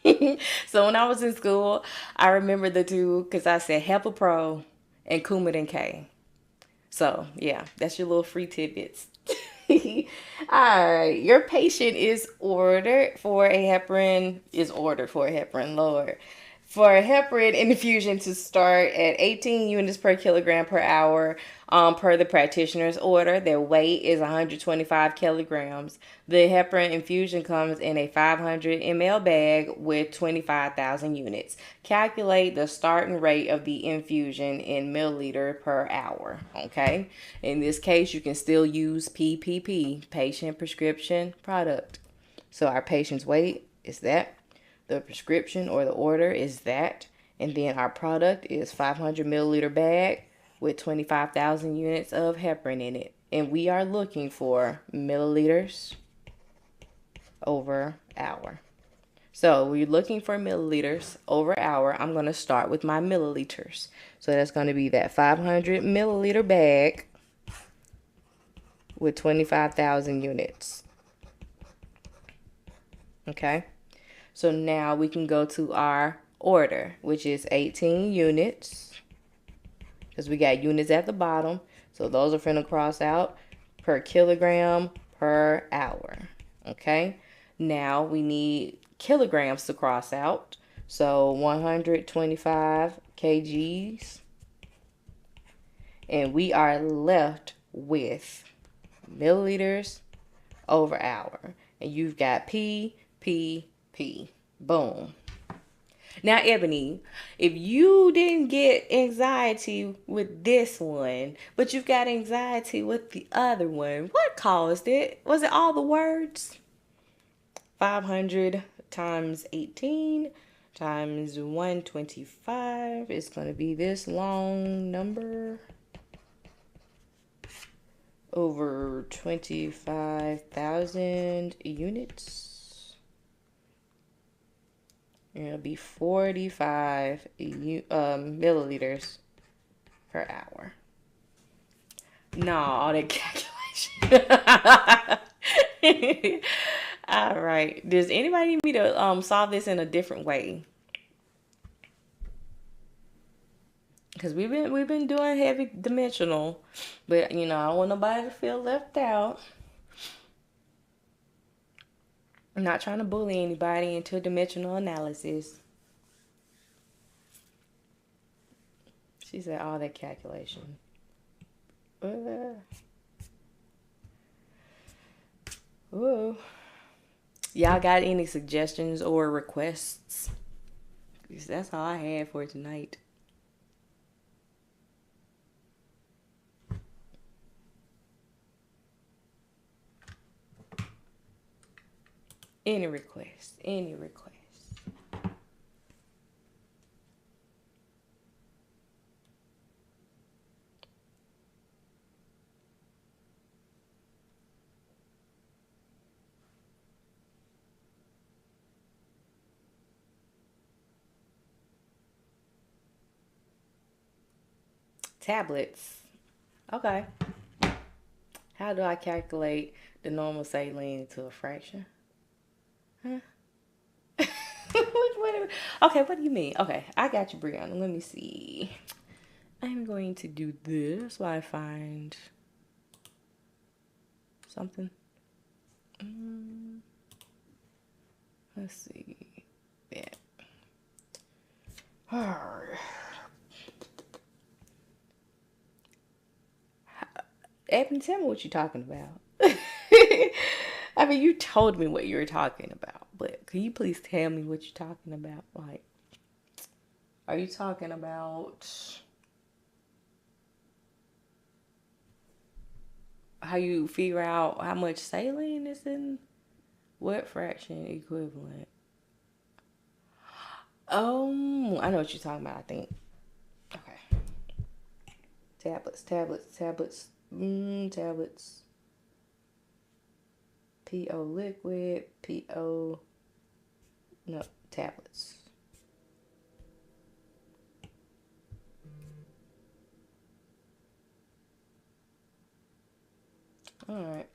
then. So when I was in school, I remember the two because I said Hepapro and Coumadin K. So, yeah, that's your little free tidbits. All right, your patient is ordered for a heparin, Lord. For a heparin infusion to start at 18 units per kilogram per hour per the practitioner's order. Their weight is 125 kilograms. The heparin infusion comes in a 500 ml bag with 25,000 units. Calculate the starting rate of the infusion in milliliter per hour, okay? In this case, you can still use PPP, patient prescription product. So our patient's weight is that. The prescription or the order is that. And then our product is 500 milliliter bag with 25,000 units of heparin in it. And we are looking for milliliters over hour. So we're looking for milliliters over hour. I'm going to start with my milliliters. So that's going to be that 500 milliliter bag with 25,000 units. Okay. So now we can go to our order, which is 18 units. Because we got units at the bottom. So those are finna cross out per kilogram per hour. Okay. Now we need kilograms to cross out. So 125 kgs. And we are left with milliliters over hour. And you've got P. Boom. Now, Ebony, if you didn't get anxiety with this one, but you've got anxiety with the other one, what caused it? Was it all the words? 500 times 18 times 125 is going to be this long number over 25,000 units. It'll be 45 milliliters per hour. No, all that calculation. All right. Does anybody need me to solve this in a different way? Because we've been doing heavy dimensional, but I don't want nobody to feel left out. I'm not trying to bully anybody into dimensional analysis. She said all that calculation. Ooh. Y'all got any suggestions or requests? Because that's all I had for tonight. Any requests? Any requests? Tablets. Okay. How do I calculate the normal saline to a fraction? Huh? Okay, what do you mean? Okay, I got you, Brianna. Let me see. I'm going to do this while I find something. Let's see. Yeah. Evan, tell me what you're talking about. I mean, you told me what you were talking about, but can you please tell me what you're talking about? Like, are you talking about how you figure out how much saline is in what fraction equivalent? Oh, I know what you're talking about, I think. Okay. Tablets. Tablets. PO liquid, PO, no, tablets. All right.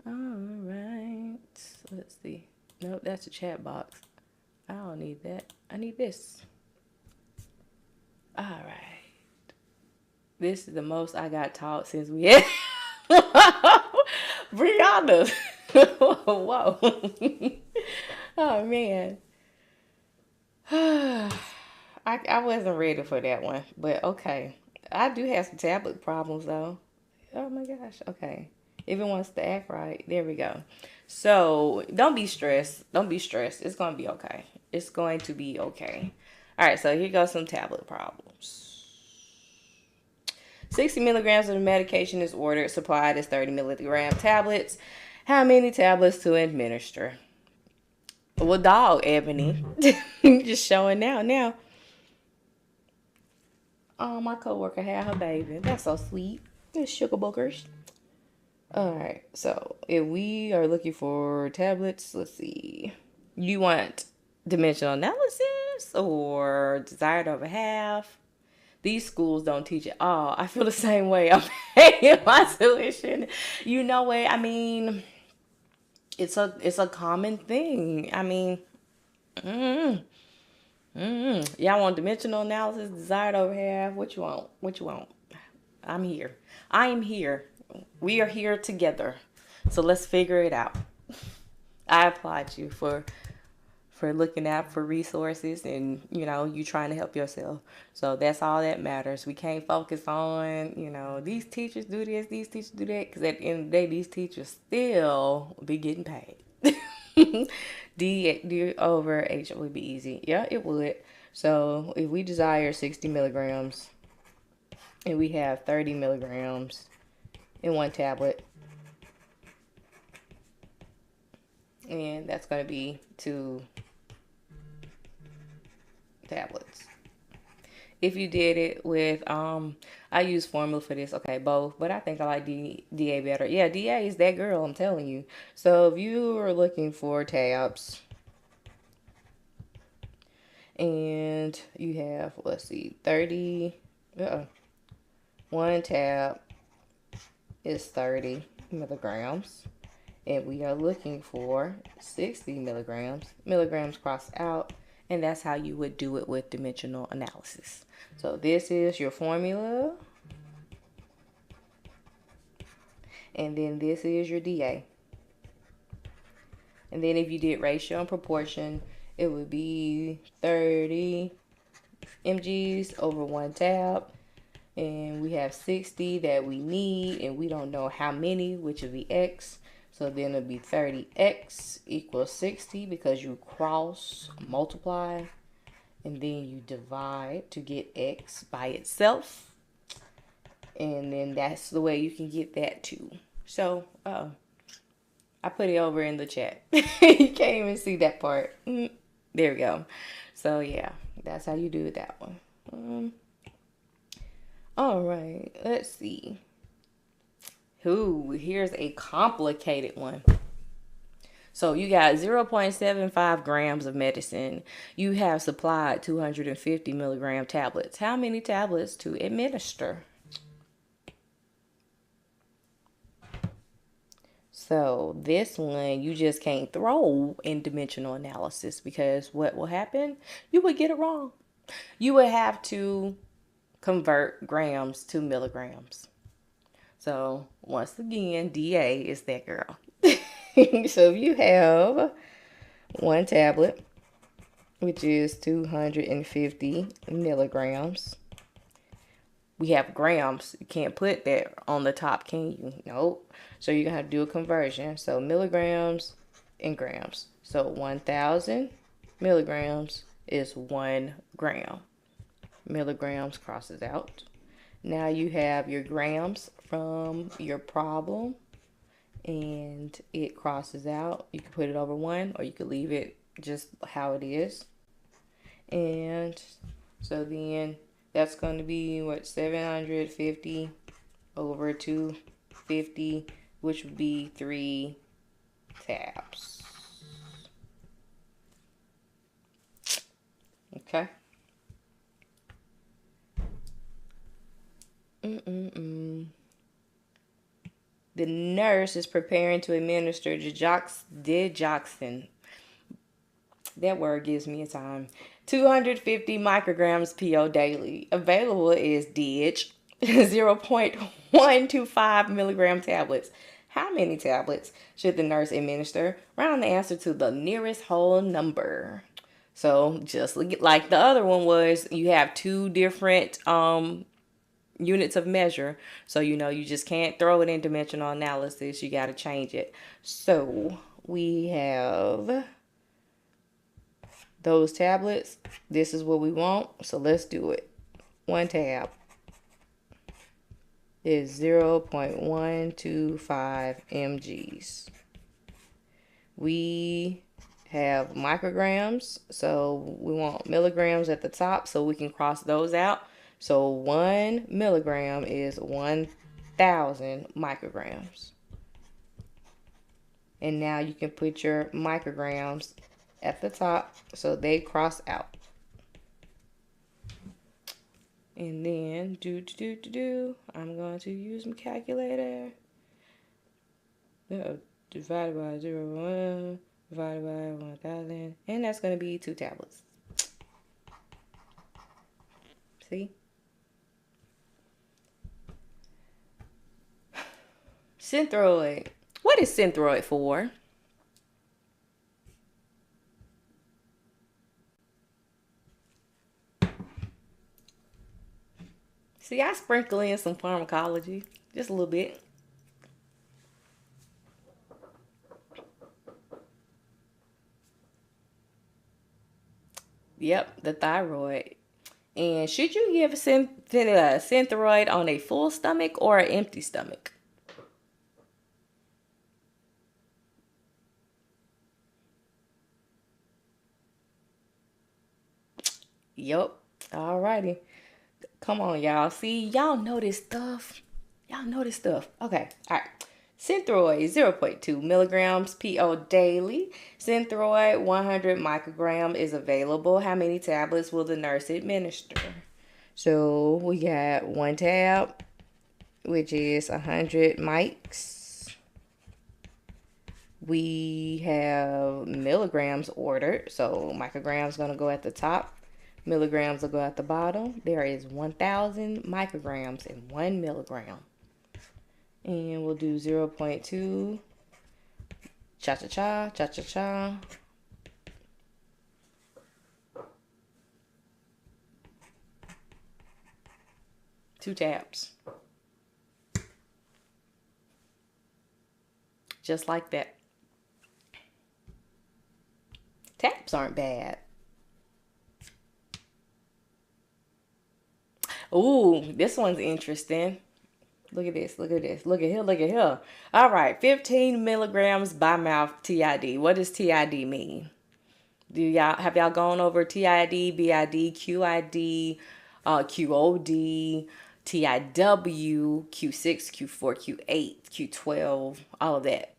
All right. Let's see. Nope, that's a chat box. I don't need that. I need this. All right. This is the most I got taught since we had Brianna. Whoa. Oh, man. I wasn't ready for that one, but okay. I do have some tablet problems, though. Oh, my gosh. Okay. If it wants to act right, there we go. So don't be stressed. Don't be stressed. It's going to be okay. It's going to be okay. All right, so here goes some tablet problems. 60 milligrams of the medication is ordered, supplied as 30 milligram tablets. How many tablets to administer? Well, dog, Ebony. Just showing now. Oh, my coworker had her baby. That's so sweet. It's sugar boogers. All right, so if we are looking for tablets, let's see. You want dimensional analysis or desired over half? These schools don't teach it all. I feel the same way. I'm paying my tuition. You know what? I mean, it's a common thing. I mean, y'all want dimensional analysis, desired over half? What you want? What you want? I'm here. I am here. We are here together. So let's figure it out. I applaud you for looking out for resources and, you trying to help yourself. So that's all that matters. We can't focus on, these teachers do this, these teachers do that, because at the end of the day, these teachers still be getting paid. D over H would be easy. Yeah, it would. So if we desire 60 milligrams and we have 30 milligrams in one tablet, and that's going to be 2 tablets. If you did it with, I use formula for this, okay, both, but I think I like DA better. Yeah, DA is that girl, I'm telling you. So if you are looking for tabs, and you have, let's see, 30, one tab is 30 milligrams, And we are looking for 60 milligrams. Milligrams crossed out. And that's how you would do it with dimensional analysis. So this is your formula. And then this is your DA. And then if you did ratio and proportion, it would be 30 mgs over 1 tab. And we have 60 that we need, and we don't know how many, which would be x. So then it'll be 30x equals 60 because you cross multiply. And then you divide to get x by itself. And then that's the way you can get that too. So, I put it over in the chat. You can't even see that part. There we go. So, yeah, that's how you do that one. All right, let's see. Here's a complicated one. So you got 0.75 grams of medicine. You have supplied 250 milligram tablets. How many tablets to administer? So this one you just can't throw in dimensional analysis because what will happen? You would get it wrong. You would have to convert grams to milligrams. So once again, DA is that girl. So if you have 1 tablet, which is 250 milligrams. We have grams. You can't put that on the top, can you? Nope. So you're going to have to do a conversion. So milligrams and grams. So 1,000 milligrams is 1 gram. Milligrams crosses out. Now you have your grams from your problem. And it crosses out. You can put it over 1 or you could leave it just how it is. And so then that's going to be what, 750 over 250, which would be 3 tabs. Okay. The nurse is preparing to administer digoxin. That word gives me a time. 250 micrograms PO daily. Available is DIG 0.125 milligram tablets. How many tablets should the nurse administer? Round the answer to the nearest whole number. So just like the other one was, you have 2 different units of measure. So, you just can't throw it in dimensional analysis. You got to change it. So we have those tablets. This is what we want. So let's do it. 1 tab is 0.125 mgs. We have micrograms. So we want milligrams at the top so we can cross those out. So 1 milligram is 1,000 micrograms. And now you can put your micrograms at the top so they cross out. And then I'm going to use my calculator. Divided by 0.1 divided by 1,000. And that's going to be 2 tablets. See? Synthroid. What is Synthroid for? See, I sprinkle in some pharmacology, just a little bit. Yep, the thyroid. And should you give Synthroid on a full stomach or an empty stomach? Yep. Alrighty. Come on, y'all. See, y'all know this stuff. Okay. All right. Synthroid 0.2 milligrams PO daily. Synthroid 100 microgram is available. How many tablets will the nurse administer? So we got 1 tab, which is 100 mics. We have milligrams ordered. So micrograms going to go at the top. Milligrams will go at the bottom. There is 1,000 micrograms in 1 milligram. And we'll do 0.2. Cha-cha-cha, cha-cha-cha. Two taps. Just like that. Taps aren't bad. Ooh, this one's interesting. Look at this, look at this, look at here, look at here. All right, 15 milligrams by mouth TID. What does TID mean? Have y'all gone over TID, BID, QID, QOD, TIW, Q6, Q4, Q8, Q12, all of that?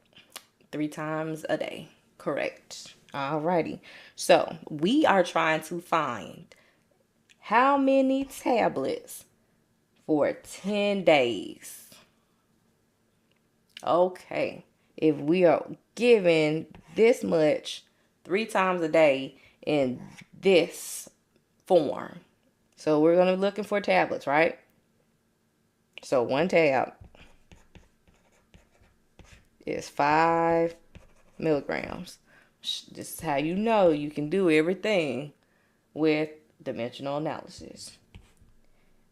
3 times a day. Correct. Alrighty. So we are trying to find how many tablets for 10 days. Okay. If we are given this much 3 times a day in this form. So we're going to be looking for tablets, right? So 1 tab is 5 milligrams. This is how you know you can do everything with dimensional analysis.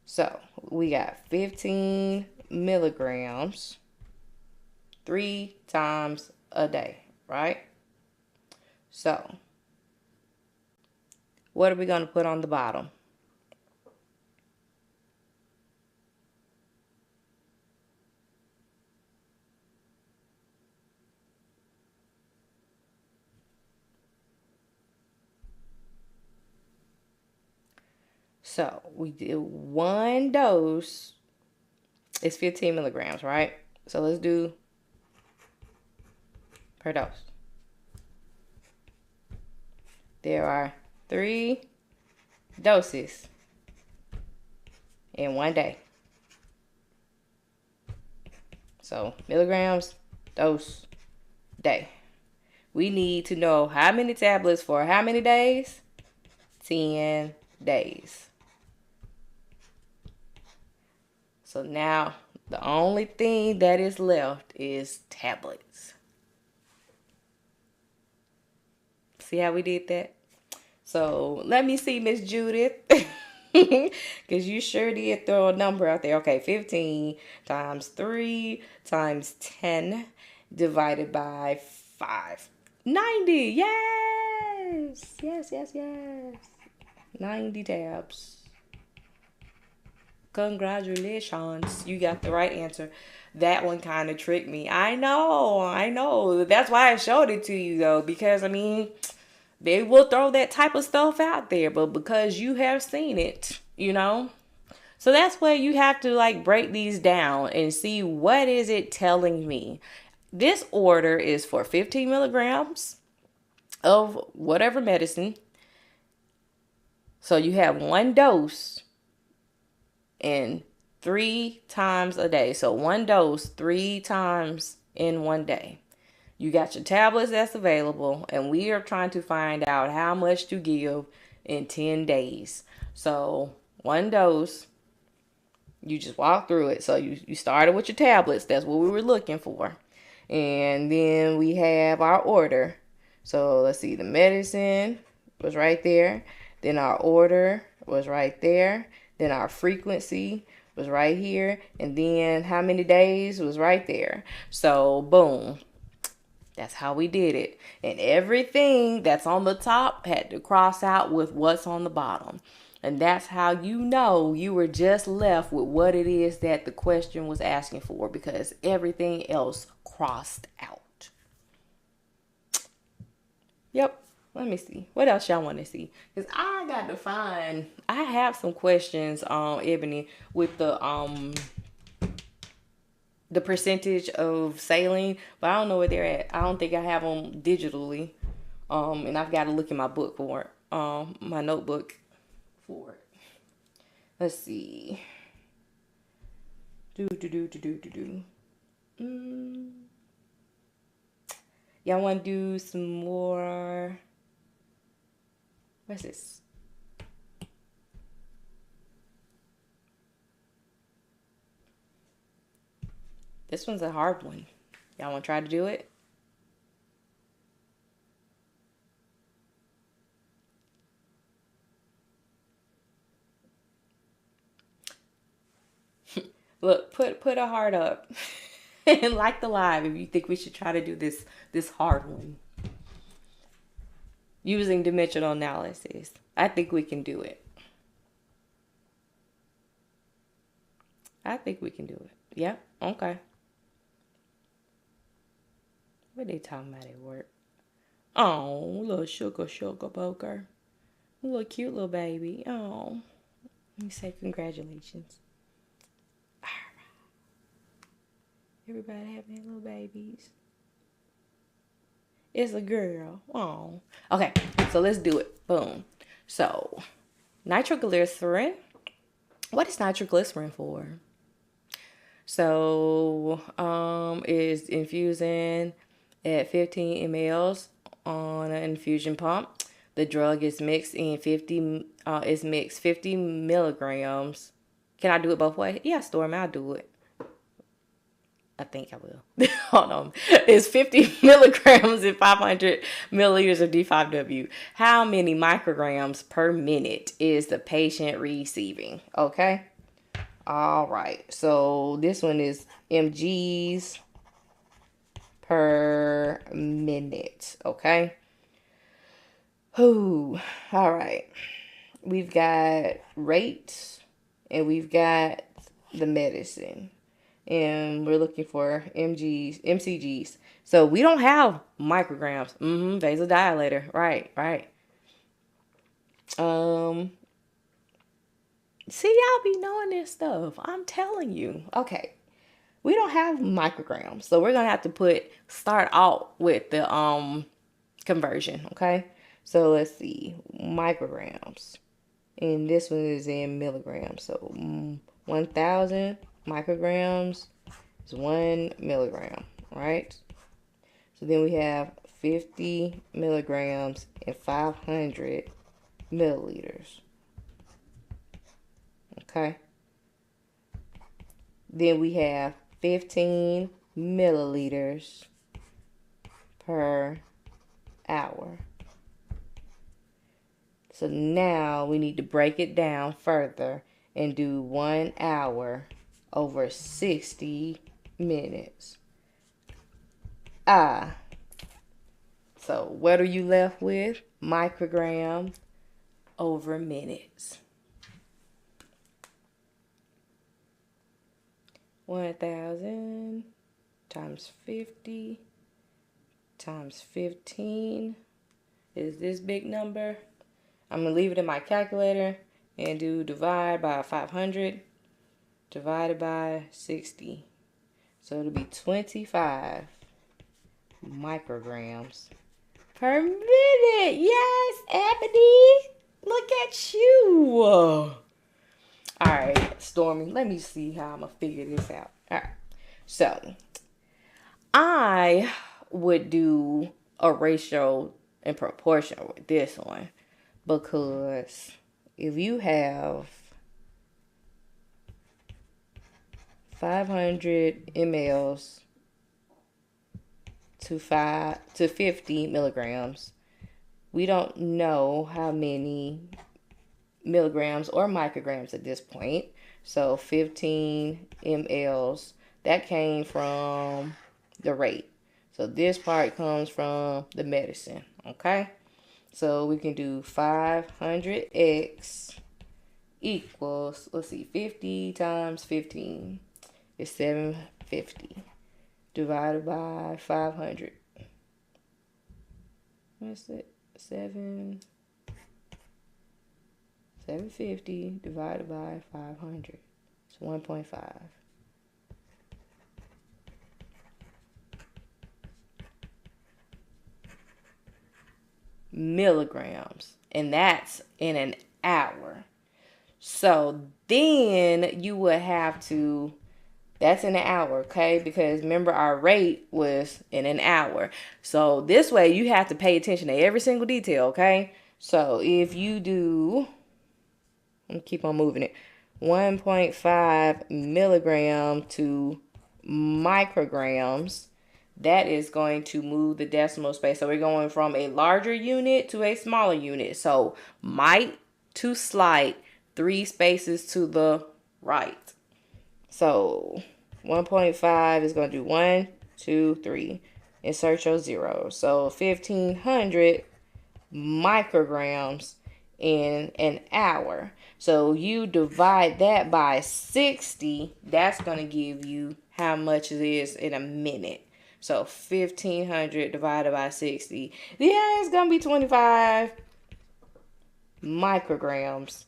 So we got 15 milligrams 3 times a day, right? So what are we going to put on the bottom? So we did 1 dose. It's 15 milligrams, right? So let's do per dose. There are 3 doses in 1 day. So milligrams, dose, day. We need to know how many tablets for how many days? 10 days. So now the only thing that is left is tablets. See how we did that? So let me see, Miss Judith. Because you sure did throw a number out there. Okay, 15 times 3 times 10 divided by 5. 90. Yes. Yes, yes, yes. 90 tabs. Congratulations. You got the right answer. That one kind of tricked me. I know. That's why I showed it to you, though. Because, I mean, they will throw that type of stuff out there. But because you have seen it, you know. So that's where you have to, like, break these down and see what is it telling me. This order is for 15 milligrams of whatever medicine. So you have 1 dose and 3 times a day. So 1 dose 3 times in 1 day. You got your tablets that's available, and we are trying to find out how much to give in 10 days. So 1 dose, you just walk through it. So you started with your tablets. That's what we were looking for. And then we have our order. So let's see, the medicine was right there. Then our order was right there. Then our frequency was right here. And then how many days was right there. So boom. That's how we did it. And everything that's on the top had to cross out with what's on the bottom. And that's how you know you were just left with what it is that the question was asking for, because everything else crossed out. Yep. Let me see. What else y'all want to see? Because I got to find, I have some questions, Ebony, with the percentage of saline, but I don't know where they're at. I don't think I have them digitally. And I've got to look in my book for it. My notebook for it. Let's see. Y'all want to do some more? What's this? This one's a hard one. Y'all want to try to do it? Look, put a heart up and like the live if you think we should try to do this hard one using dimensional analysis. I think we can do it. I think we can do it. Yeah, okay. What they talking about at work? Oh, little sugar poker. A little cute little baby. Oh, let me say congratulations. Everybody having their little babies. It's a girl. Oh. Okay, so let's do it. Boom. So, nitroglycerin. What is nitroglycerin for? So, is infusing at 15 mLs on an infusion pump. The drug is mixed in 50 milligrams. Can I do it both ways? Yeah, Storm, I'll do it. I think I will. Hold on. It's 50 milligrams and 500 milliliters of D5W. How many micrograms per minute is the patient receiving? Okay. All right. So this one is mgs per minute. Okay. All right. We've got rates and we've got the medicine. And we're looking for MCGs. So we don't have micrograms. Vasodilator. Right. See, y'all be knowing this stuff. I'm telling you. Okay. We don't have micrograms. So we're going to have to start out with the conversion, okay? So let's see. Micrograms. And this one is in milligrams. So 1,000 micrograms is 1 milligram, right? So then we have 50 milligrams and 500 milliliters. Okay. Then we have 15 milliliters per hour. So now we need to break it down further and do 1 hour over 60 minutes. So what are you left with? Microgram over minutes. 1,000 times 50 times 15 is this big number. I'm going to leave it in my calculator and do divide by 500 divided by 60. So it'll be 25 micrograms per minute. Yes, Ebony. Look at you. All right, Stormy, let me see how I'm going to figure this out. All right. So I would do a ratio and proportion with this one. Because if you have 500 mLs to 50 milligrams, we don't know how many milligrams or micrograms at this point. So 15 mLs, that came from the rate. So this part comes from the medicine, okay? So we can do 500x equals, let's see, 50 times 15 is 750 divided by 500. What's it? 750 divided by 500. It's 1.5. milligrams, and that's in an hour. So then you would have to That's in an hour, okay? Because remember our rate was in an hour. So this way you have to pay attention to every single detail, okay? So if you do, let me keep on moving it, 1.5 milligram to micrograms, that is going to move the decimal space. So we're going from a larger unit to a smaller unit. So might to slight, 3 spaces to the right. So 1.5 is going to do 1, 2, 3. Insert your zero. So 1500 micrograms in an hour. So you divide that by 60, that's going to give you how much it is in a minute. So 1500 divided by 60. Yeah, it's going to be 25 micrograms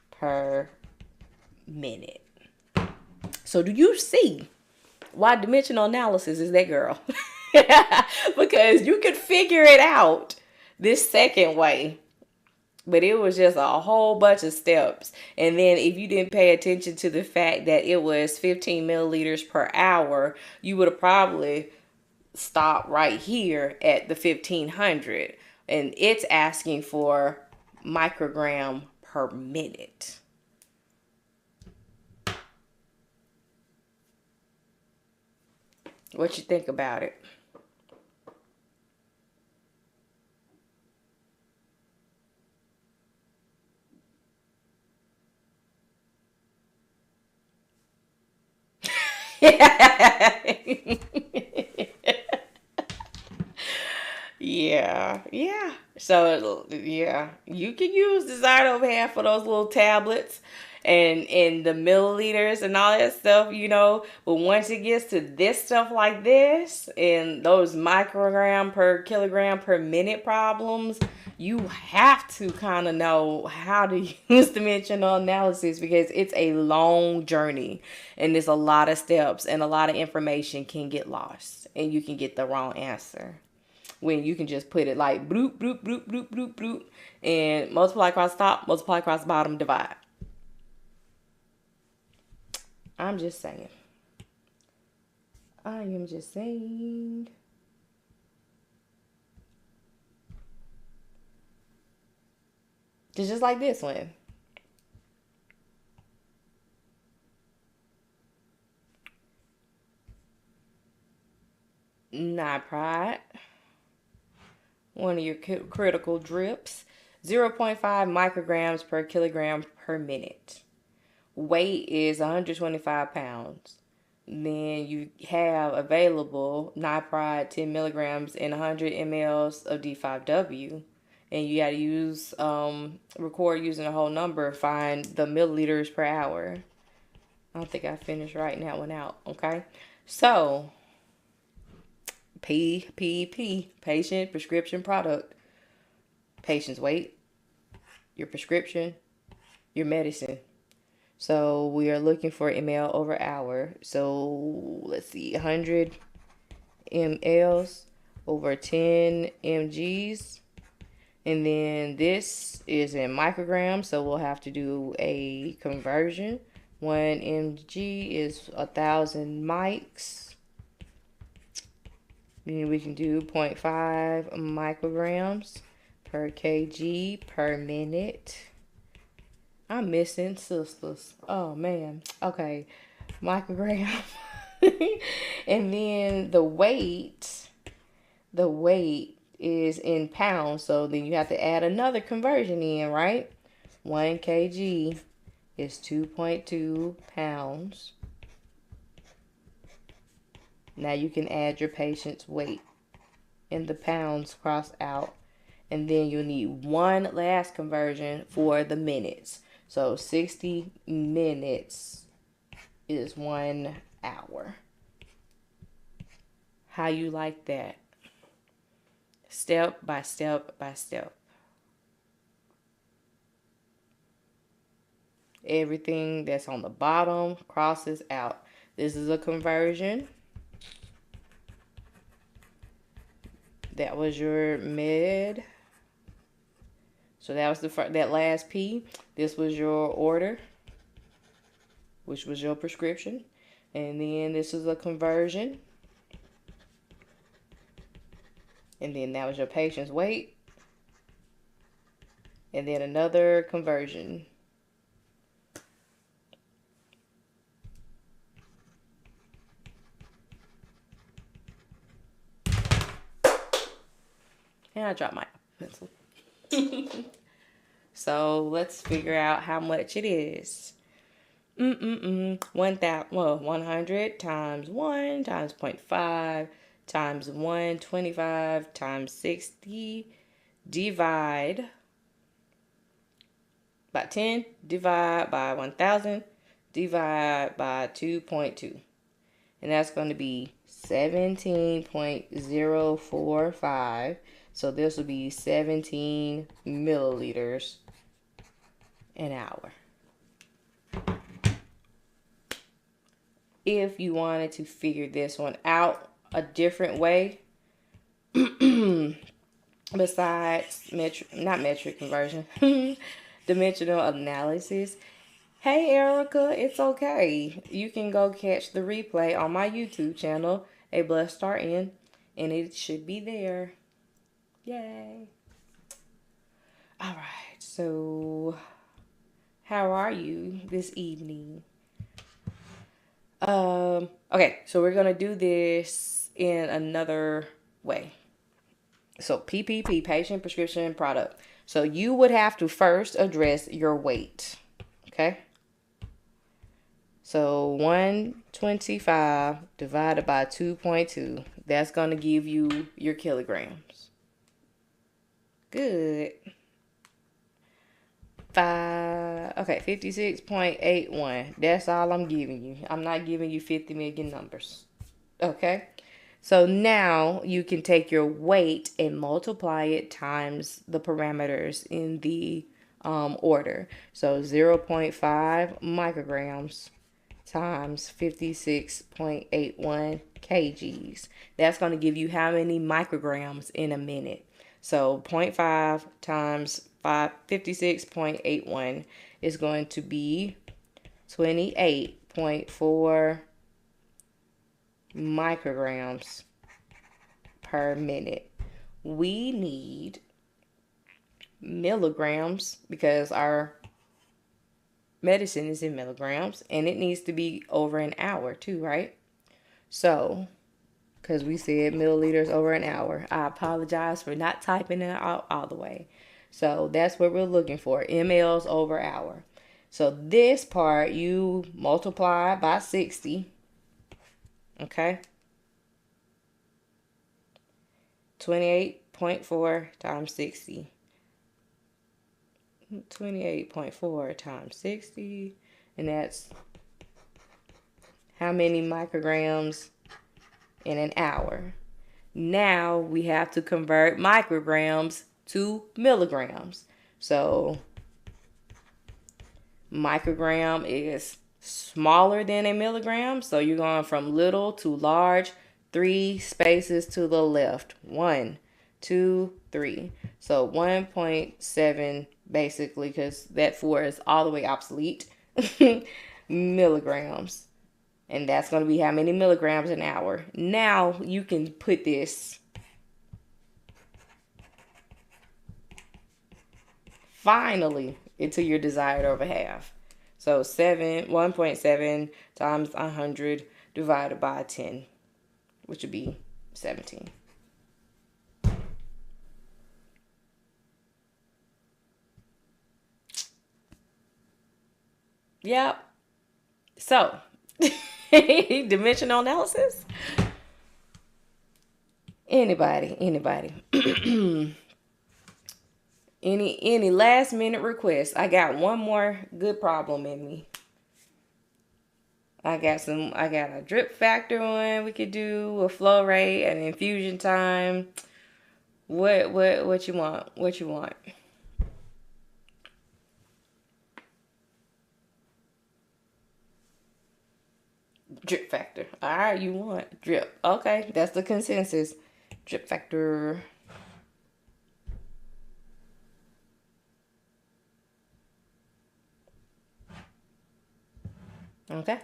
per minute. So do you see why dimensional analysis is that girl? Because you could figure it out this second way. But it was just a whole bunch of steps. And then if you didn't pay attention to the fact that it was 15 milliliters per hour, you would have probably stopped right here at the 1500. And it's asking for microgram per minute. What you think about it? Yeah. So yeah, you can use the Zyto for those little tablets and the milliliters and all that stuff, you know. But once it gets to this stuff like this and those microgram per kilogram per minute problems, you have to kind of know how to use dimensional analysis because it's a long journey and there's a lot of steps and a lot of information can get lost and you can get the wrong answer. When you can just put it like bloop, bloop, bloop, bloop, bloop, bloop, and multiply across the top, multiply across the bottom, divide. I'm just saying. I am just saying. Just like this one. Nipride. One of your critical drips. 0.5 micrograms per kilogram per minute. Weight is 125 pounds. Then you have available Nipride 10 milligrams in 100 mLs of D5W. And you got to use, record using a whole number, find the milliliters per hour. I don't think I finished writing that one out, okay? So, PPP, patient prescription product. Patient's weight, your prescription, your medicine. So we are looking for ml over hour. So let's see, 100 mLs over 10 mgs. And then this is in micrograms, so we'll have to do a conversion. 1 mg is 1,000 mics. Then we can do 0.5 micrograms per kg per minute. I'm missing sisters. Oh, man. Okay. Microgram. And then the weight is in pounds. So then you have to add another conversion in, right? 1 kg is 2.2 pounds. Now you can add your patient's weight in the pounds crossed out. And then you'll need one last conversion for the minutes. So 60 minutes is 1 hour. How you like that? Step by step by step. Everything that's on the bottom crosses out. This is a conversion. That was your med. So that was that last P. This was your order, which was your prescription. And then this is a conversion. And then that was your patient's weight. And then another conversion. And I dropped my pencil. So let's figure out how much it is. 100 times 1 times 0.5 times 125 times 60 divide by 10 divide by 1000 divide by 2.2. And that's going to be 17.045. So this will be 17 milliliters an hour. If you wanted to figure this one out a different way, besides metric conversion, dimensional analysis, hey Erica, it's okay. You can go catch the replay on my YouTube channel, A Blessed Start In, and it should be there. Yay. All right, so how are you this evening? Okay, so we're gonna do this in another way. So PPP, patient prescription product. So you would have to first address your weight. Okay. So 125 divided by 2.2, that's gonna give you your kilograms. Good. 56.81. That's all I'm giving you. I'm not giving you 50 million numbers. Okay? So now you can take your weight and multiply it times the parameters in the order. So 0.5 micrograms times 56.81 kgs. That's going to give you how many micrograms in a minute. So 0.5 times 56.81 is going to be 28.4 micrograms per minute. We need milligrams because our medicine is in milligrams, and it needs to be over an hour too, right? So, because we said milliliters over an hour. I apologize for not typing it out all the way. So that's what we're looking for, mLs over hour. So this part you multiply by 60, okay? 28.4 times 60. 28.4 times 60, and that's how many micrograms in an hour. Now we have to convert micrograms to milligrams. So microgram is smaller than a milligram. So you're going from little to large, 3 spaces to the left. 1, 2, 3. So 1.7 basically, because that 4 is all the way obsolete, milligrams. And that's going to be how many milligrams an hour. Now you can put this finally into your desired over half. So 1.7 times 100 divided by 10, which would be 17. Yep. So, dimensional analysis? Anybody? Any last minute requests? I got one more good problem in me. I got a drip factor one we could do, a flow rate, an infusion time. What you want? What you want? Drip factor. All right, you want drip. Okay, that's the consensus. Drip factor. Okay.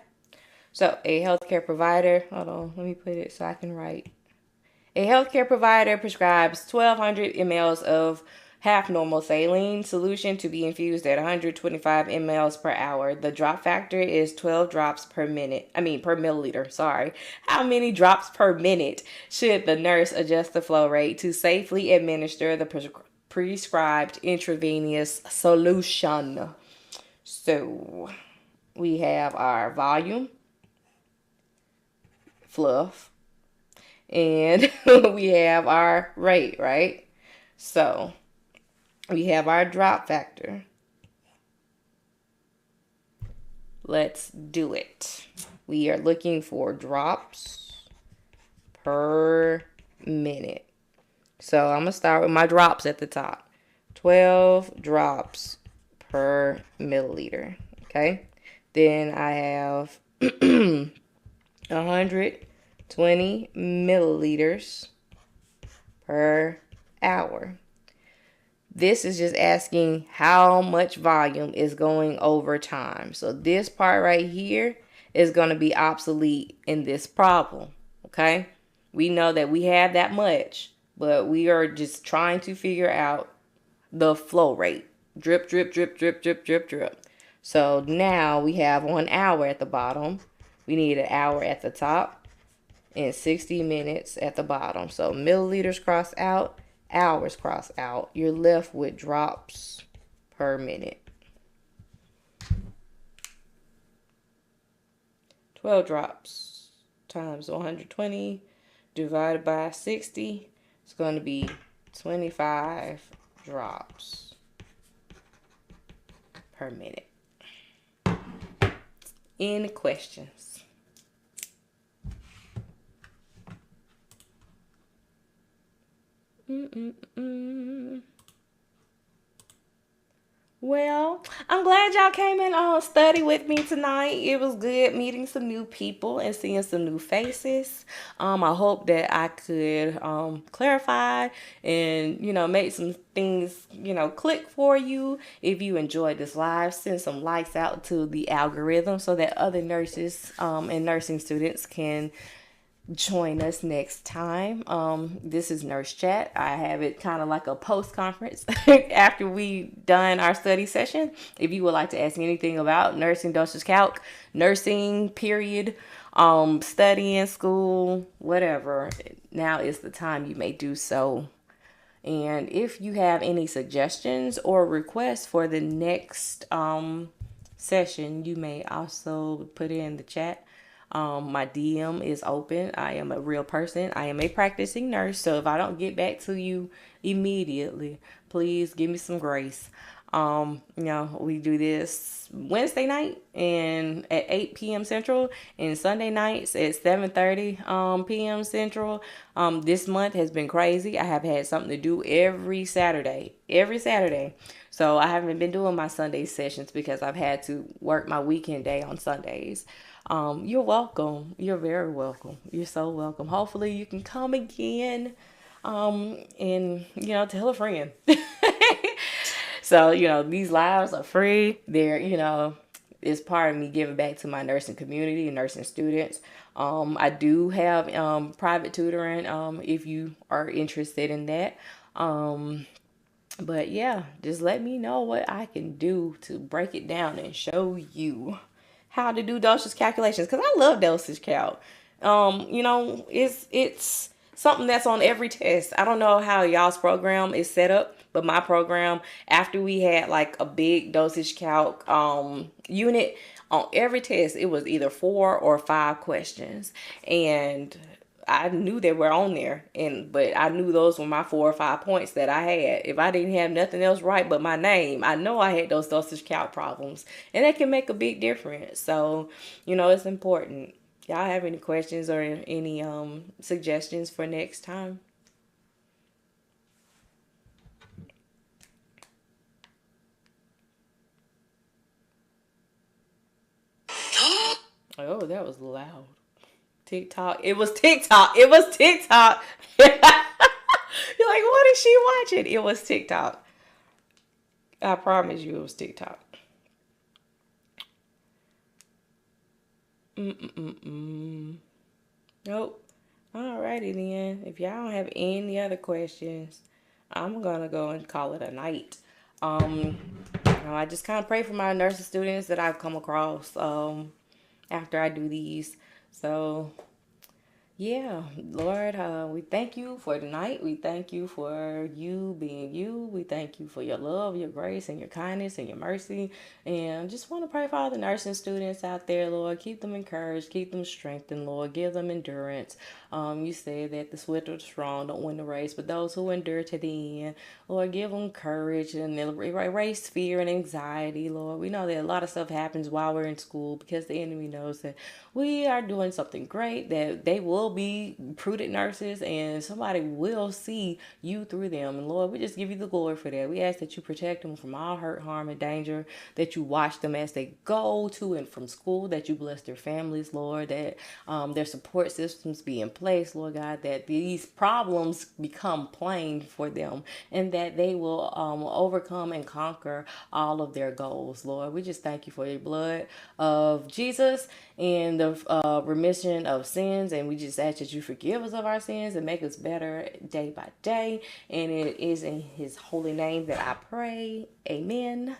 So a healthcare provider, hold on, let me put it so I can write. A healthcare provider prescribes 1,200 mLs of half normal saline solution to be infused at 125 mLs per hour. The drop factor is 12 drops per minute. Per milliliter. Sorry. How many drops per minute should the nurse adjust the flow rate to safely administer the prescribed intravenous solution? So we have our volume, fluff, and we have our rate, right? So we have our drop factor. Let's do it. We are looking for drops per minute. So I'm going to start with my drops at the top. 12 drops per milliliter. Okay. Then I have 120 milliliters per hour. This is just asking how much volume is going over time. So this part right here is going to be obsolete in this problem. Okay. We know that we have that much, but we are just trying to figure out the flow rate. Drip, drip, drip, drip, drip, drip, drip. So now we have 1 hour at the bottom. We need an hour at the top and 60 minutes at the bottom. So milliliters cross out, hours cross out. You're left with drops per minute. 12 drops times 120 divided by 60. It's going to be 25 drops per minute. Any questions? Well, I'm glad y'all came in on study with me tonight. It was good meeting some new people and seeing some new faces. I hope that I could clarify and, make some things, click for you. If you enjoyed this live, send some likes out to the algorithm so that other nurses and nursing students can join us next time. This is Nurse Chat. I have it kind of like a post-conference after we done our study session. If you would like to ask anything about nursing, dosage calc, nursing, period, studying, school, whatever, now is the time you may do so. And if you have any suggestions or requests for the next session, you may also put it in the chat. My DM is open. I am a real person. I am a practicing nurse. So if I don't get back to you immediately, please give me some grace. We do this Wednesday night and at 8 p.m. Central and Sunday nights at 7:30 p.m. Central. This month has been crazy. I have had something to do every Saturday. So I haven't been doing my Sunday sessions because I've had to work my weekend day on Sundays. You're welcome. You're very welcome. You're so welcome. Hopefully you can come again, and, tell a friend. So, these lives are free. They're, it's part of me giving back to my nursing community and nursing students. I do have, private tutoring, if you are interested in that. But yeah, just let me know what I can do to break it down and show you how to do dosage calculations, because I love dosage calc. It's something that's on every test. I don't know how y'all's program is set up, but my program, after we had like a big dosage calc unit, on every test it was either 4 or 5 questions, and I knew they were on there, but I knew those were my 4 or 5 points that I had. If I didn't have nothing else right but my name, I know I had those dosage calc problems, and that can make a big difference. So, it's important. Y'all have any questions or any suggestions for next time? Oh, that was loud. TikTok. It was TikTok. You're like, what is she watching? It was TikTok. I promise you it was TikTok. Nope. Alrighty then. If y'all don't have any other questions, I'm gonna go and call it a night. Um, I just kind of pray for my nursing students that I've come across after I do these. So yeah, Lord, we thank you for tonight. We thank you for you being you. We thank you for your love, your grace, and your kindness and your mercy. And just want to pray for all the nursing students out there, Lord. Keep them encouraged, keep them strengthened, Lord. Give them endurance. You said that the swift or the strong don't win the race, but those who endure to the end, Lord, give them courage and erase fear and anxiety, Lord. We know that a lot of stuff happens while we're in school because the enemy knows that we are doing something great, that they will be prudent nurses and somebody will see you through them. And Lord, we just give you the glory for that. We ask that you protect them from all hurt, harm, and danger, that you watch them as they go to and from school, that you bless their families, Lord, that their support systems be in place, Lord God, that these problems become plain for them and that they will overcome and conquer all of their goals, Lord. We just thank you for your blood of Jesus and the remission of sins, and we just ask that you forgive us of our sins and make us better day by day. And it is in his holy name that I pray. Amen.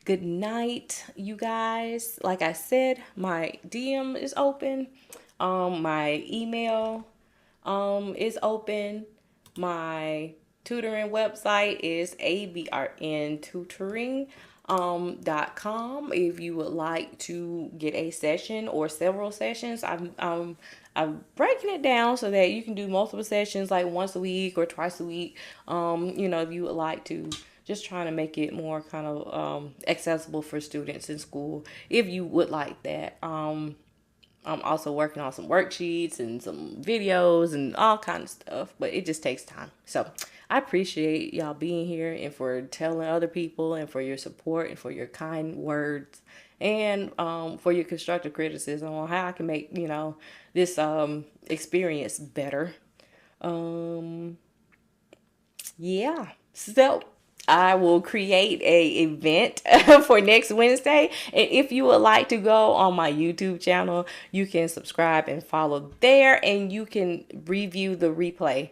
Good night, you guys. Like I said, my DM is open. My email is open. My tutoring website is abrntutoring.com. If you would like to get a session or several sessions, I'm breaking it down so that you can do multiple sessions, like once a week or twice a week. If you would like to, just trying to make it more kind of accessible for students in school, if you would like that. I'm also working on some worksheets and some videos and all kind of stuff, but it just takes time. So I appreciate y'all being here and for telling other people and for your support and for your kind words and for your constructive criticism on how I can make, this experience better. Yeah. So I will create a event for next Wednesday. And if you would like to go on my YouTube channel, you can subscribe and follow there, and you can review the replay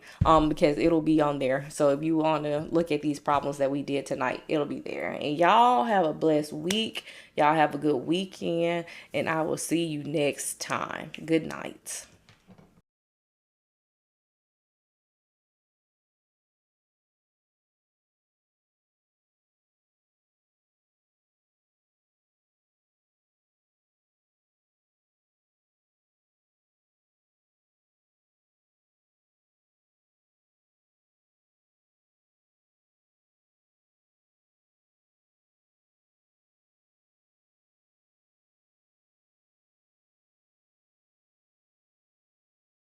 because it'll be on there. So if you want to look at these problems that we did tonight, it'll be there. And y'all have a blessed week. Y'all have a good weekend, and I will see you next time. Good night.